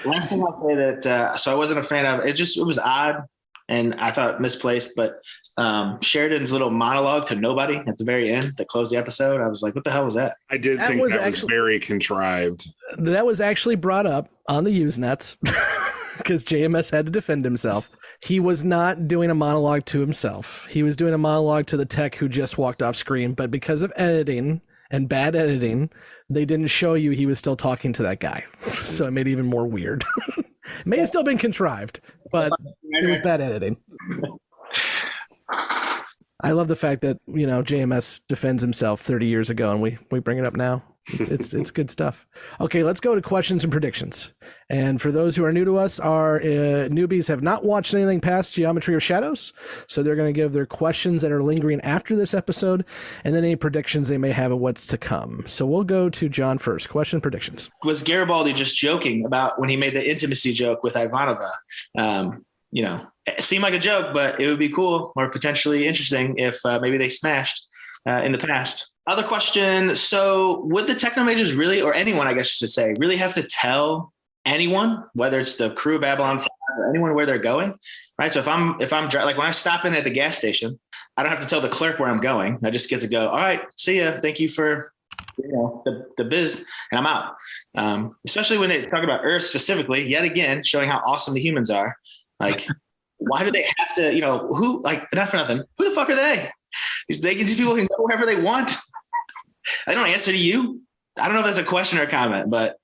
Last thing I'll say that, so I wasn't a fan of it. It was odd and I thought misplaced, but Sheridan's little monologue to nobody at the very end that closed the episode, I was like, what the hell was that? I did think that was very contrived. That was actually brought up on the Usenets because JMS had to defend himself. He was not doing a monologue to himself. He was doing a monologue to the tech who just walked off screen, but because of editing and bad editing, they didn't show you he was still talking to that guy. So it made it even more weird. May have still been contrived, but it was bad editing. I love the fact that, JMS defends himself 30 years ago and we bring it up now. It's good stuff. Okay, let's go to questions and predictions. And for those who are new to us, our newbies have not watched anything past Geometry of Shadows, so they're going to give their questions that are lingering after this episode, and then any predictions they may have of what's to come. So we'll go to John first. Question predictions. Was Garibaldi just joking about when he made the intimacy joke with Ivanova? It seemed like a joke, but it would be cool or potentially interesting if maybe they smashed in the past. Other question. So would the Techno-Mages really, or anyone, I guess you should say, really have to tell anyone, whether it's the crew of Babylon 5 or anyone where they're going? Right. So if I'm like when I stop in at the gas station, I don't have to tell the clerk where I'm going. I just get to go, all right, see ya. Thank you for the biz, and I'm out. Especially when they talk about Earth specifically, yet again, showing how awesome the humans are. Like, why do they have to, who, like, not for nothing, who the fuck are they? These people can go wherever they want. I don't answer to you. I don't know if that's a question or a comment, but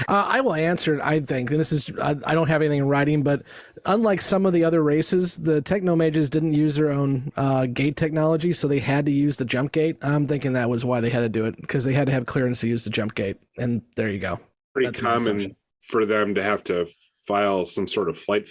I will answer it, I think. And this is, I don't have anything in writing, but unlike some of the other races, the Techno-Mages didn't use their own gate technology, so they had to use the jump gate. I'm thinking that was why they had to do it, because they had to have clearance to use the jump gate. And there you go. Pretty common for them to have to file some sort of flight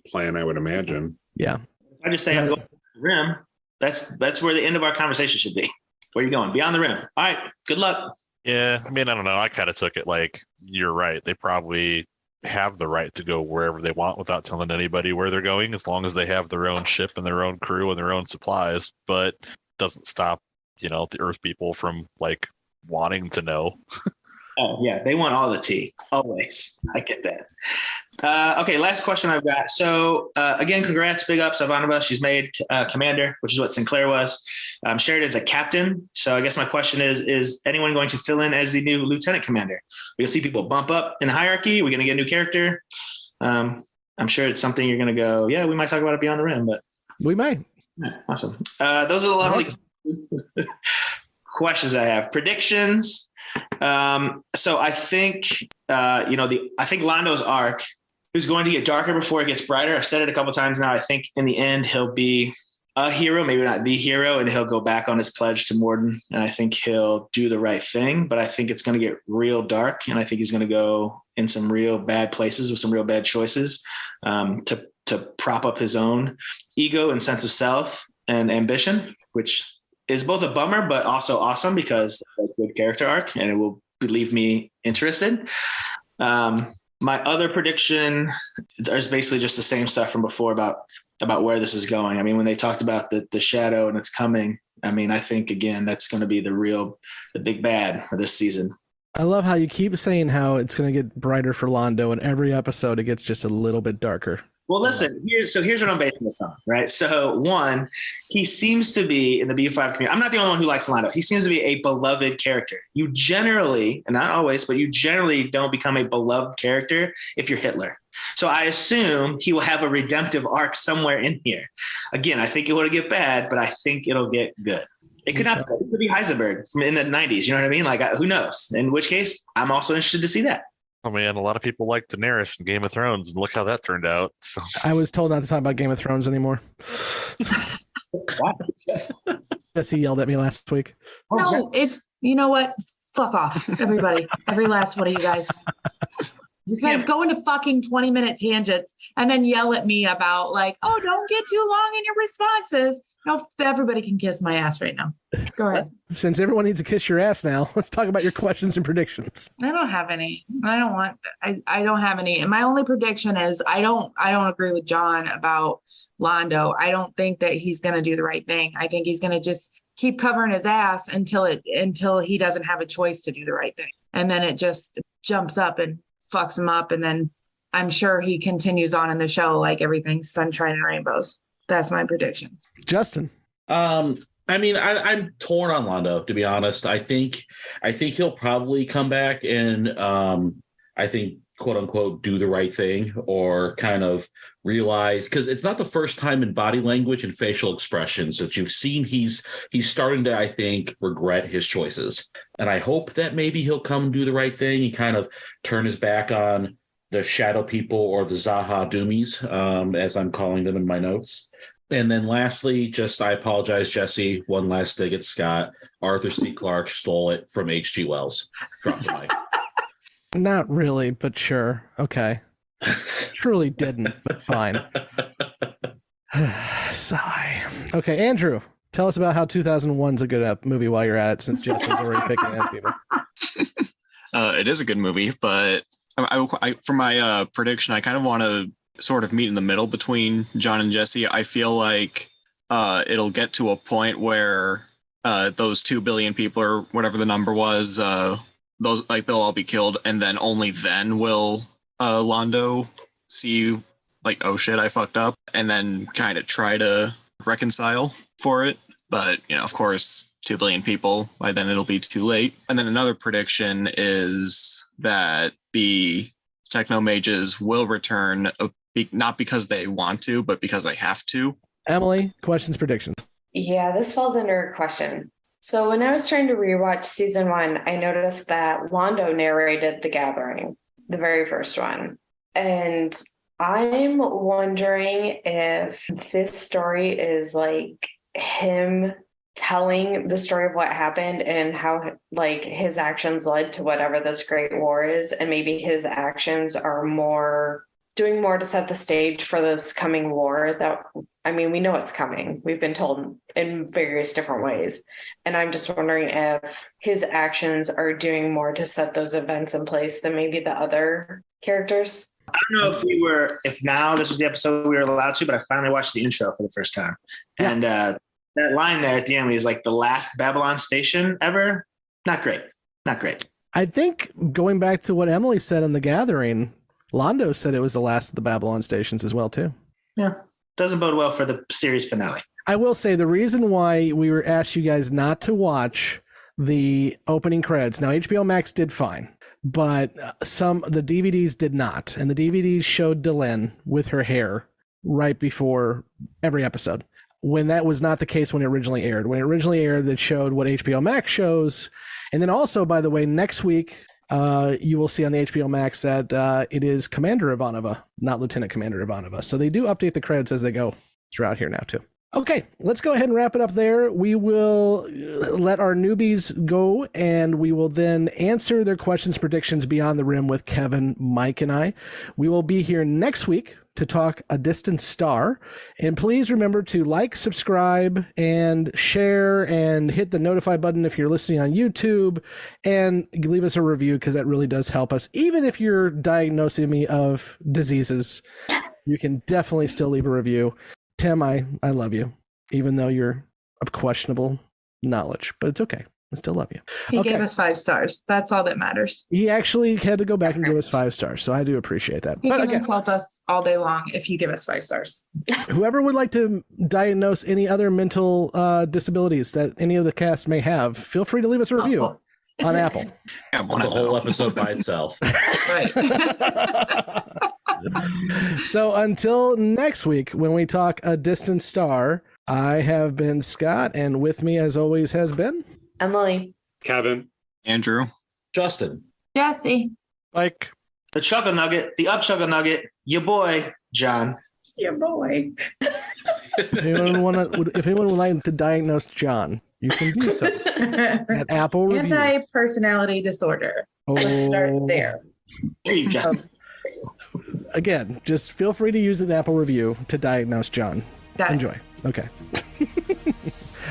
plan, I would imagine. Yeah. I just say I'm going to the rim. That's where the end of our conversation should be. Where are you going? Beyond the rim. All right. Good luck. Yeah, I mean, I don't know. I kind of took it like you're right. They probably have the right to go wherever they want without telling anybody where they're going, as long as they have their own ship and their own crew and their own supplies. But doesn't stop, the Earth people from like wanting to know. Oh yeah, they want all the tea always. I get that. Okay, last question I've got. So again, congrats, big ups, Ivanova. She's made commander, which is what Sinclair was. Sheridan's a captain. So I guess my question is anyone going to fill in as the new lieutenant commander? We'll see people bump up in the hierarchy. We're going to get a new character. I'm sure it's something you're going to go, yeah, we might talk about it beyond the rim, but we might. Yeah, awesome. Those are the lovely questions I have. Predictions. So I think, I think Londo's arc is going to get darker before it gets brighter. I've said it a couple times now. I think in the end, he'll be a hero, maybe not the hero, and he'll go back on his pledge to Morden. And I think he'll do the right thing, but I think it's going to get real dark. And I think he's going to go in some real bad places with some real bad choices, to prop up his own ego and sense of self and ambition, which is both a bummer, but also awesome because it's a good character arc and it will leave me interested. My other prediction is basically just the same stuff from before about where this is going. I mean, when they talked about the shadow and it's coming, I mean, I think again, that's going to be the big bad for this season. I love how you keep saying how it's going to get brighter for Londo, and every episode it gets just a little bit darker. Well, listen, here's what I'm basing this on, right? So one, he seems to be in the B5 community. I'm not the only one who likes Londo. He seems to be a beloved character. You generally, and not always, but you generally don't become a beloved character if you're Hitler. So I assume he will have a redemptive arc somewhere in here. Again, I think it will get bad, but I think it'll get good. It could not. It could be Heisenberg from in the 90s. You know what I mean? Like, who knows? In which case, I'm also interested to see that. Oh man, a lot of people like Daenerys in Game of Thrones, and look how that turned out. So. I was told not to talk about Game of Thrones anymore. Jessi yelled at me last week. No, it's, you know what? Fuck off, everybody. Every last one of you guys. You guys go into fucking 20-minute tangents and then yell at me about like, oh, don't get too long in your responses. No, everybody can kiss my ass right now. Go ahead. Since everyone needs to kiss your ass now, let's talk about your questions and predictions. I don't have any. I don't have any. And my only prediction is I don't agree with John about Londo. I don't think that he's going to do the right thing. I think he's going to just keep covering his ass until he doesn't have a choice to do the right thing. And then it just jumps up and fucks him up. And then I'm sure he continues on in the show like everything's sunshine and rainbows. That's my prediction. Justin. I mean, I'm torn on Londo, to be honest. I think he'll probably come back and I think, quote unquote, do the right thing, or kind of realize, because it's not the first time in body language and facial expressions that you've seen he's starting to, I think, regret his choices. And I hope that maybe he'll come do the right thing. He kind of turn his back on the shadow people, or the Zaha Doomies, as I'm calling them in my notes. And then lastly, I apologize, Jessi, one last dig at Scott. Arthur C. Clarke stole it from H.G. Wells. Drop the mic. Not really, but sure. Okay. Truly didn't, but fine. Sigh. Okay, Andrew, tell us about how 2001's a good movie while you're at it, since Justin's already picking at people. It is a good movie, but for my prediction, I kind of want to sort of meet in the middle between John and Jessi. I feel like it'll get to a point where those 2 billion people, or whatever the number was, they'll all be killed, and then only then will Londo see like, oh shit, I fucked up, and then kind of try to reconcile for it. But of course, 2 billion people, by then it'll be too late. And then another prediction is that the Techno-Mages will return, not because they want to, but because they have to. Emily, questions, predictions. Yeah, this falls under a question. So when I was trying to rewatch season 1, I noticed that Londo narrated The Gathering, the very first one. And I'm wondering if this story is like him telling the story of what happened and how like his actions led to whatever this great war is, and maybe his actions are doing more to set the stage for this coming war. That, I mean, we know it's coming. We've been told in various different ways. And I'm just wondering if his actions are doing more to set those events in place than maybe the other characters. I don't know if now this was the episode we were allowed to, but I finally watched the intro for the first time. Yeah. And that line there at the end is like the last Babylon station ever. Not great. Not great. I think going back to what Emily said in The Gathering, Londo said it was the last of the Babylon stations as well, too. Yeah. Doesn't bode well for the series finale. I will say the reason why we were asked you guys not to watch the opening credits. Now, HBO Max did fine, but the DVDs did not. And the DVDs showed Delenn with her hair right before every episode, when that was not the case when it originally aired. When it originally aired, it showed what HBO Max shows. And then also, by the way, next week, you will see on the HBO Max that it is Commander Ivanova, not Lieutenant Commander Ivanova. So they do update the credits as they go throughout here now, too. Okay, let's go ahead and wrap it up there. We will let our newbies go, and we will then answer their questions, predictions beyond the rim with Kevin, Mike, and I. We will be here next week to talk A Distant Star. And please remember to like, subscribe, and share, and hit the notify button if you're listening on YouTube, and leave us a review, because that really does help us. Even if you're diagnosing me of diseases, you can definitely still leave a review. Tim, I love you, even though you're of questionable knowledge, but it's okay. I still love you. He gave us 5 stars. That's all that matters. He actually had to go back and give us 5 stars, so I do appreciate that. He can insult us all day long if you give us 5 stars. Whoever would like to diagnose any other mental disabilities that any of the cast may have, feel free to leave us a review on Apple. That's a whole episode by itself. Right. So until next week, when we talk A Distant Star, I have been Scott, and with me, as always, has been Emily, Kevin, Andrew, Justin, Jessi, Mike, the Chuckle Nugget, the Up Chuckle Nugget, your boy, John. Your boy. If anyone would like to diagnose John, you can do so at Apple Reviews. Anti-personality disorder. Let's start there. There you Justin. Again, just feel free to use an Apple review to diagnose John. Enjoy. Okay.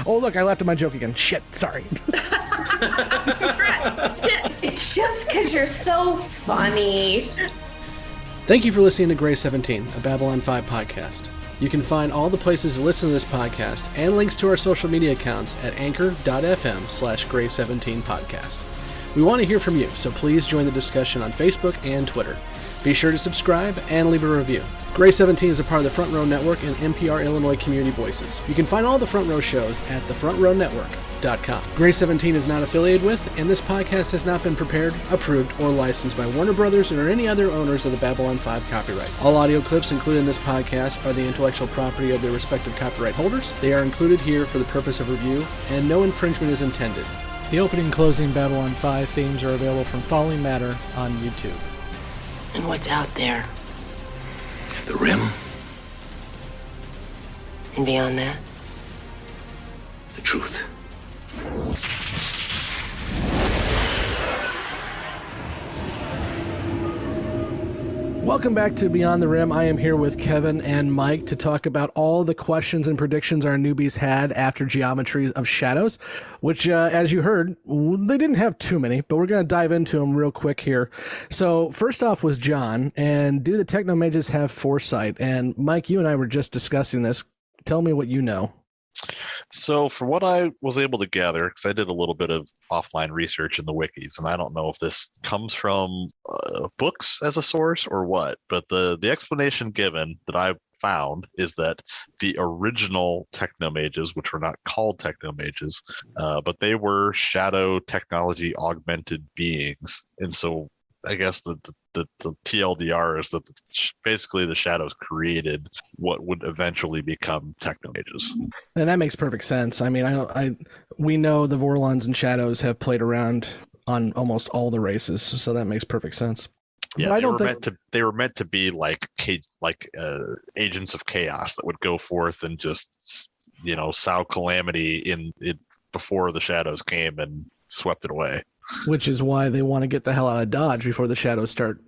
Oh, look, I laughed at my joke again. Shit, sorry. Shit, it's just because you're so funny. Thank you for listening to Gray 17, a Babylon 5 podcast. You can find all the places to listen to this podcast and links to our social media accounts at anchor.fm/Gray17podcast. We want to hear from you, so please join the discussion on Facebook and Twitter. Be sure to subscribe and leave a review. Gray 17 is a part of the Front Row Network and NPR Illinois Community Voices. You can find all the Front Row shows at thefrontrownetwork.com. Gray 17 is not affiliated with, and this podcast has not been prepared, approved, or licensed by Warner Brothers or any other owners of the Babylon 5 copyright. All audio clips included in this podcast are the intellectual property of their respective copyright holders. They are included here for the purpose of review, and no infringement is intended. The opening and closing Babylon 5 themes are available from Falling Matter on YouTube. And what's out there? The rim. And beyond that? The truth. Welcome back to Beyond the Rim. I am here with Kevin and Mike to talk about all the questions and predictions our newbies had after Geometry of Shadows, which, as you heard, they didn't have too many, but we're going to dive into them real quick here. So first off was John, and do the Techno-Mages have foresight? And Mike, you and I were just discussing this. Tell me what you know. So for what I was able to gather, because I did a little bit of offline research in the wikis, and I don't know if this comes from books as a source or what, but the explanation given that I found is that the original Techno-Mages, which were not called Techno-Mages, but they were shadow technology augmented beings. And so I guess the TLDR is that basically the shadows created what would eventually become Techno-Mages. And that makes perfect sense. I mean, we know the Vorlons and shadows have played around on almost all the races, so that makes perfect sense. Yeah, but they were meant to be like agents of chaos that would go forth and just sow calamity in it before the shadows came and swept it away. Which is why they want to get the hell out of Dodge before the shadows start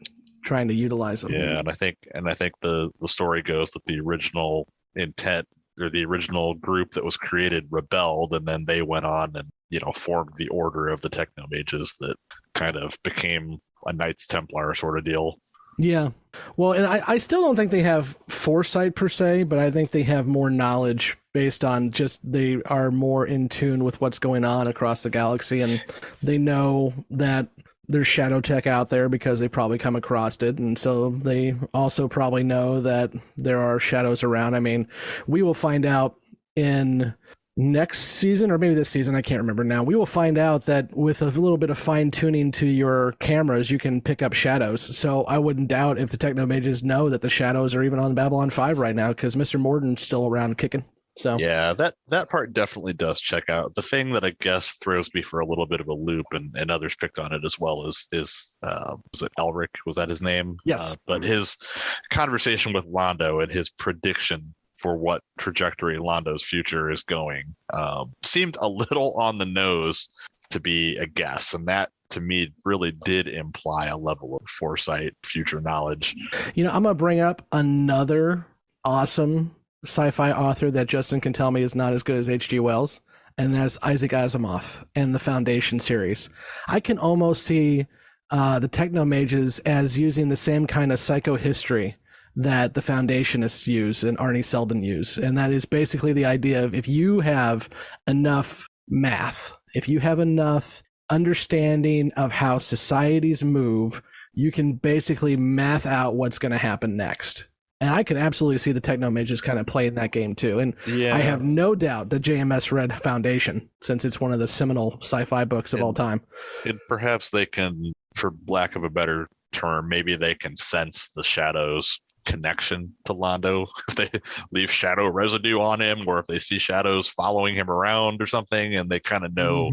trying to utilize them. Yeah, and I think the story goes that the original intent or the original group that was created rebelled, and then they went on and formed the order of the Techno-Mages that kind of became a Knights Templar sort of deal. Yeah. Well, and I still don't think they have foresight per se, but I think they have more knowledge based on just they are more in tune with what's going on across the galaxy, and they know that there's shadow tech out there because they probably come across it, and so they also probably know that there are shadows around. I mean, we will find out in next season, or maybe this season, I can't remember now, we will find out that with a little bit of fine tuning to your cameras, you can pick up shadows. So I wouldn't doubt if the Techno-Mages know that the shadows are even on Babylon 5 right now, because Mr. Morden's still around kicking. So yeah, that part definitely does check out. The thing that I guess throws me for a little bit of a loop, and others picked on it as well, is was it Elric? Was that his name? Yes. But his conversation with Londo and his prediction for what trajectory Londo's future is going seemed a little on the nose to be a guess, and that to me really did imply a level of foresight, future knowledge. I'm gonna bring up another awesome sci-fi author that Justin can tell me is not as good as H.G. Wells, and that's Isaac Asimov and the Foundation series. I can almost see the Techno-Mages as using the same kind of psychohistory that the Foundationists use and Arnie Seldon use. And that is basically the idea of if you have enough math, if you have enough understanding of how societies move, you can basically math out what's going to happen next. And I can absolutely see the Techno-Mages kind of playing that game too. And yeah. I have no doubt that JMS read Foundation, since it's one of the seminal sci-fi books of all time. And perhaps they can, for lack of a better term, maybe they can sense the shadows connection to Londo if they leave shadow residue on him, or if they see shadows following him around or something, and they kind of know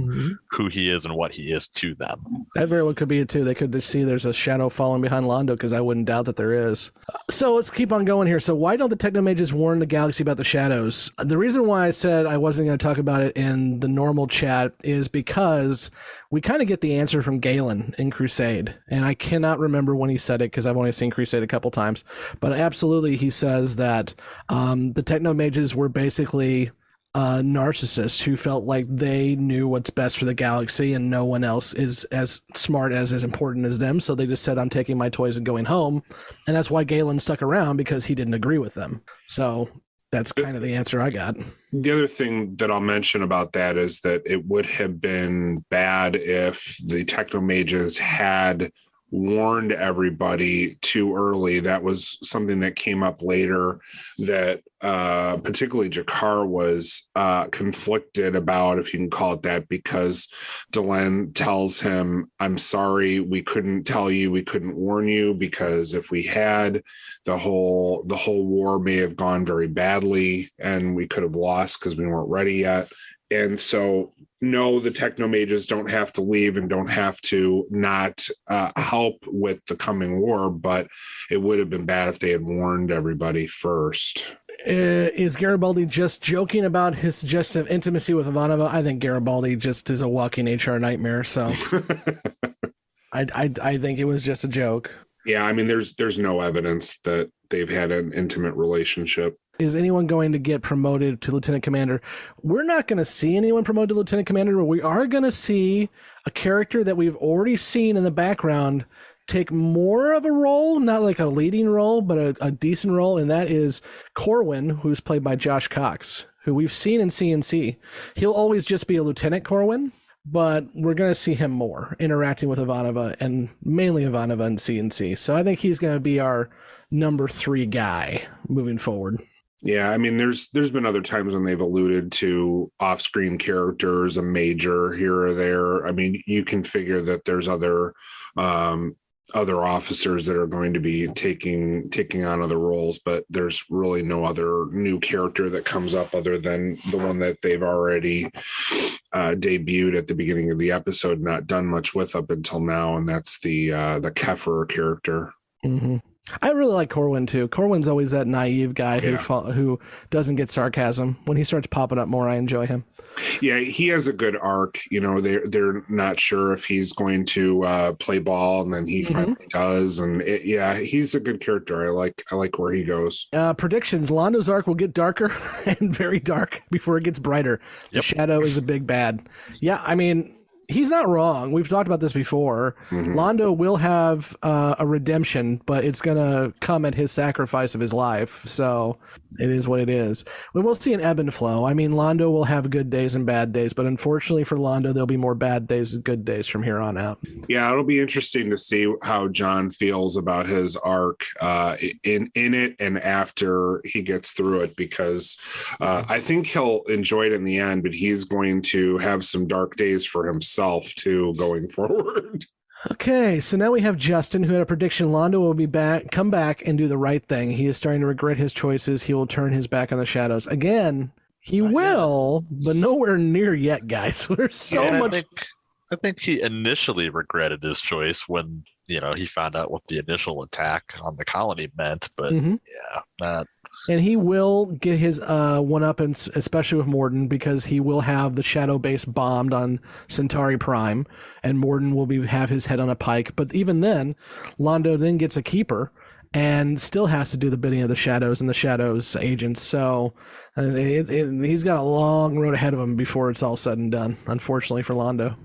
who he is and what he is to them. That very well could be it too. They could just see there's a shadow following behind Londo, because I wouldn't doubt that there is. So let's keep on going here. So why don't the Techno-Mages warn the galaxy about the shadows? The reason why I said I wasn't going to talk about it in the normal chat is because we kind of get the answer from Galen in Crusade, and I cannot remember when he said it because I've only seen Crusade a couple times, but absolutely he says that the Techno-Mages were basically narcissists who felt like they knew what's best for the galaxy and no one else is as smart as important as them, so they just said, I'm taking my toys and going home. And that's why Galen stuck around, because he didn't agree with them. So that's kind of the answer I got. The other thing that I'll mention about that is that it would have been bad if the Techno-Mages had warned everybody too early. That was something that came up later that particularly Jakar was conflicted about, if you can call it that, because Delenn tells him, I'm sorry, we couldn't tell you, we couldn't warn you, because if we had, the whole war may have gone very badly and we could have lost because we weren't ready yet. And so, no, the Techno-Mages don't have to leave and don't have to not help with the coming war, but it would have been bad if they had warned everybody first. Is Garibaldi just joking about his suggestive intimacy with Ivanova? I think Garibaldi just is a walking HR nightmare, so I think it was just a joke. Yeah, I mean, there's no evidence that they've had an intimate relationship. Is anyone going to get promoted to lieutenant commander? We're not going to see anyone promoted to lieutenant commander, but we are going to see a character that we've already seen in the background take more of a role, not like a leading role, but a decent role, and that is Corwin, who's played by Josh Cox, who we've seen in CNC. He'll always just be a Lieutenant Corwin, but we're going to see him more interacting with Ivanova, and mainly Ivanova and CNC. So I think he's going to be our number 3 guy moving forward. Yeah, I mean, there's been other times when they've alluded to off-screen characters, a major here or there. I mean, you can figure that there's other other officers that are going to be taking on other roles, but there's really no other new character that comes up other than the one that they've already debuted at the beginning of the episode, not done much with up until now, and that's the Kefir character. Mm-hmm. I really like Corwin too. Corwin's always that naive guy who doesn't get sarcasm. When he starts popping up more, I enjoy him. Yeah, he has a good arc. You know, they're not sure if he's going to play ball, and then he finally does. And he's a good character. I like where he goes. Predictions: Londo's arc will get darker and very dark before it gets brighter. The Shadow is a big bad. Yeah, I mean, he's not wrong. We've talked about this before. Londo will have a redemption, but it's going to come at his sacrifice of his life. So it is what it is. We will see an ebb and flow. I mean, Londo will have good days and bad days, but unfortunately for Londo, there'll be more bad days and good days from here on out. Yeah, it'll be interesting to see how John feels about his arc in it and after he gets through it, because I think he'll enjoy it in the end, but he's going to have some dark days for himself too going forward. Okay, so now we have Justin, who had a prediction Londo will come back and do the right thing. He is starting to regret his choices. He will turn his back on the shadows. Again, he will, but nowhere near yet, guys. There's so much. I think he initially regretted his choice when, he found out what the initial attack on the colony meant, but not. And he will get his one-uppance, especially with Morden, because he will have the shadow base bombed on Centauri Prime, and Morden will have his head on a pike. But even then, Londo then gets a keeper and still has to do the bidding of the shadows and the shadows agents. So he's got a long road ahead of him before it's all said and done, unfortunately for Londo.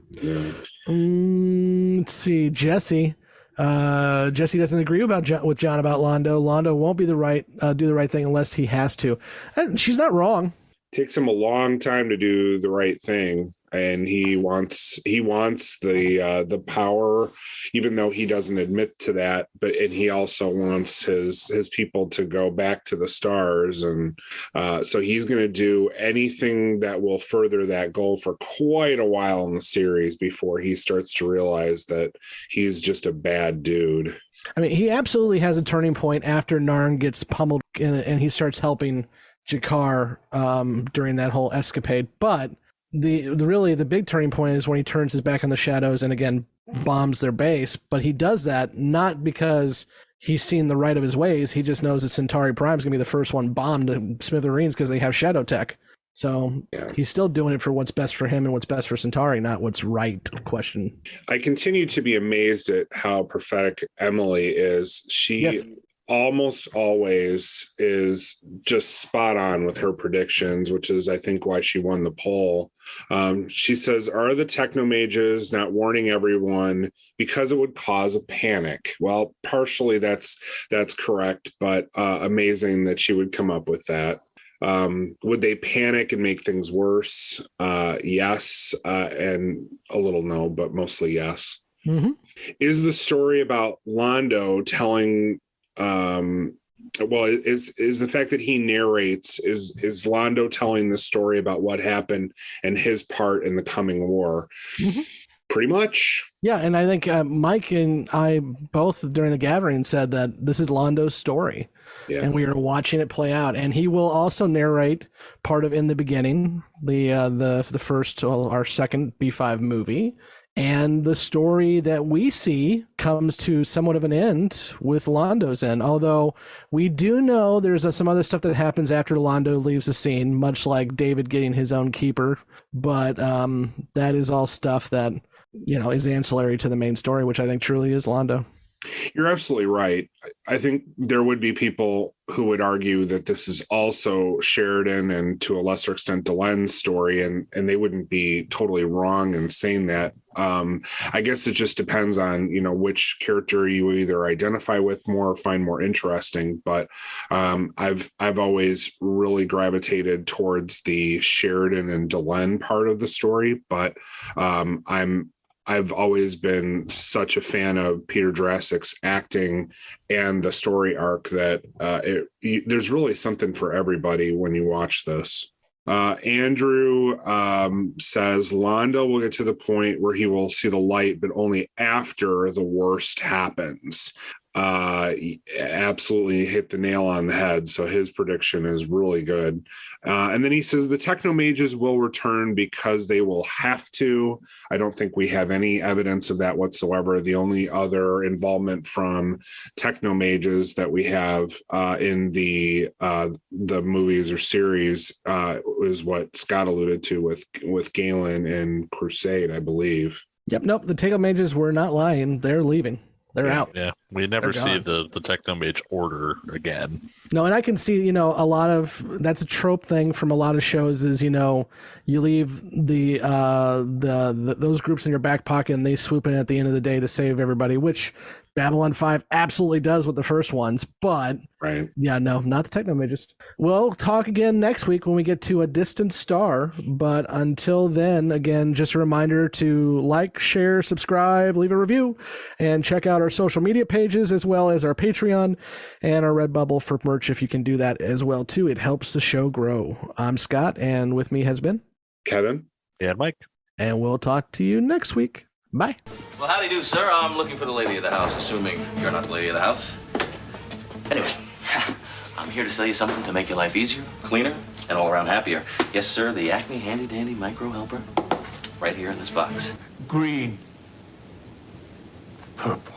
Let's see, Jessi. Jessi doesn't agree with John about Londo. Londo won't be do the right thing unless he has to. And she's not wrong. Takes him a long time to do the right thing, and he wants the power, even though he doesn't admit to that. And he also wants his people to go back to the stars, and so he's going to do anything that will further that goal for quite a while in the series before he starts to realize that he's just a bad dude. I mean, he absolutely has a turning point after Narn gets pummeled and he starts helping Jakar during that whole escapade. But the big turning point is when he turns his back on the shadows and again bombs their base. But he does that not because he's seen the right of his ways. He just knows that Centauri Prime is going to be the first one bombed to smithereens because they have shadow tech. So he's still doing it for what's best for him and what's best for Centauri, not what's right. Question. I continue to be amazed at how prophetic Emily is. She almost always is just spot on with her predictions, which is, I think, why she won the poll. She says, are the Techno-Mages not warning everyone because it would cause a panic? Well, partially that's correct, but amazing that she would come up with that. Would they panic and make things worse? Yes, and a little no, but mostly yes. Is the story about Londo telling is the fact that he narrates, is Londo telling the story about what happened and his part in the coming war? Pretty much. Yeah, and I think Mike and I both during the gathering said that this is Londo's story. Yeah. And we are watching it play out. And he will also narrate part of In the Beginning, the first, our second B5 movie. And the story that we see comes to somewhat of an end with Londo's end. Although we do know there's some other stuff that happens after Londo leaves the scene, much like David getting his own keeper. But that is all stuff that, is ancillary to the main story, which I think truly is Londo. You're absolutely right. I think there would be people who would argue that this is also Sheridan and to a lesser extent Delen's story, and they wouldn't be totally wrong in saying that. I guess it just depends on, which character you either identify with more or find more interesting. But I've always really gravitated towards the Sheridan and Delen part of the story, but I've always been such a fan of Peter Jurassic's acting and the story arc that there's really something for everybody when you watch this. Andrew says Londo will get to the point where he will see the light, but only after the worst happens. Absolutely hit the nail on the head. So his prediction is really good. And then he says the Techno-Mages will return because they will have to. I don't think we have any evidence of that whatsoever. The only other involvement from Techno-Mages that we have in the movies or series is what Scott alluded to with Galen and Crusade, I believe. Yep. Nope. The Techno-Mages were not lying. They're leaving. They're out. Yeah, we never see the Techno-Mage order again. No, and I can see, a lot of that's a trope thing from a lot of shows is, you leave the those groups in your back pocket and they swoop in at the end of the day to save everybody, which Babylon 5 absolutely does with the first ones, but right. Yeah, no, not the Techno-Mages. We'll talk again next week when we get to A Distant Star, but until then, again, just a reminder to like, share, subscribe, leave a review, and check out our social media pages as well as our Patreon and our Redbubble for merch if you can do that as well too. It helps the show grow. I'm Scott, and with me has been Kevin and Mike, and we'll talk to you next week. Bye. Well, howdy do, sir. I'm looking for the lady of the house, assuming you're not the lady of the house. Anyway, I'm here to sell you something to make your life easier, cleaner, and all around happier. Yes, sir, the Acme Handy Dandy Micro Helper, right here in this box. Green. Purple.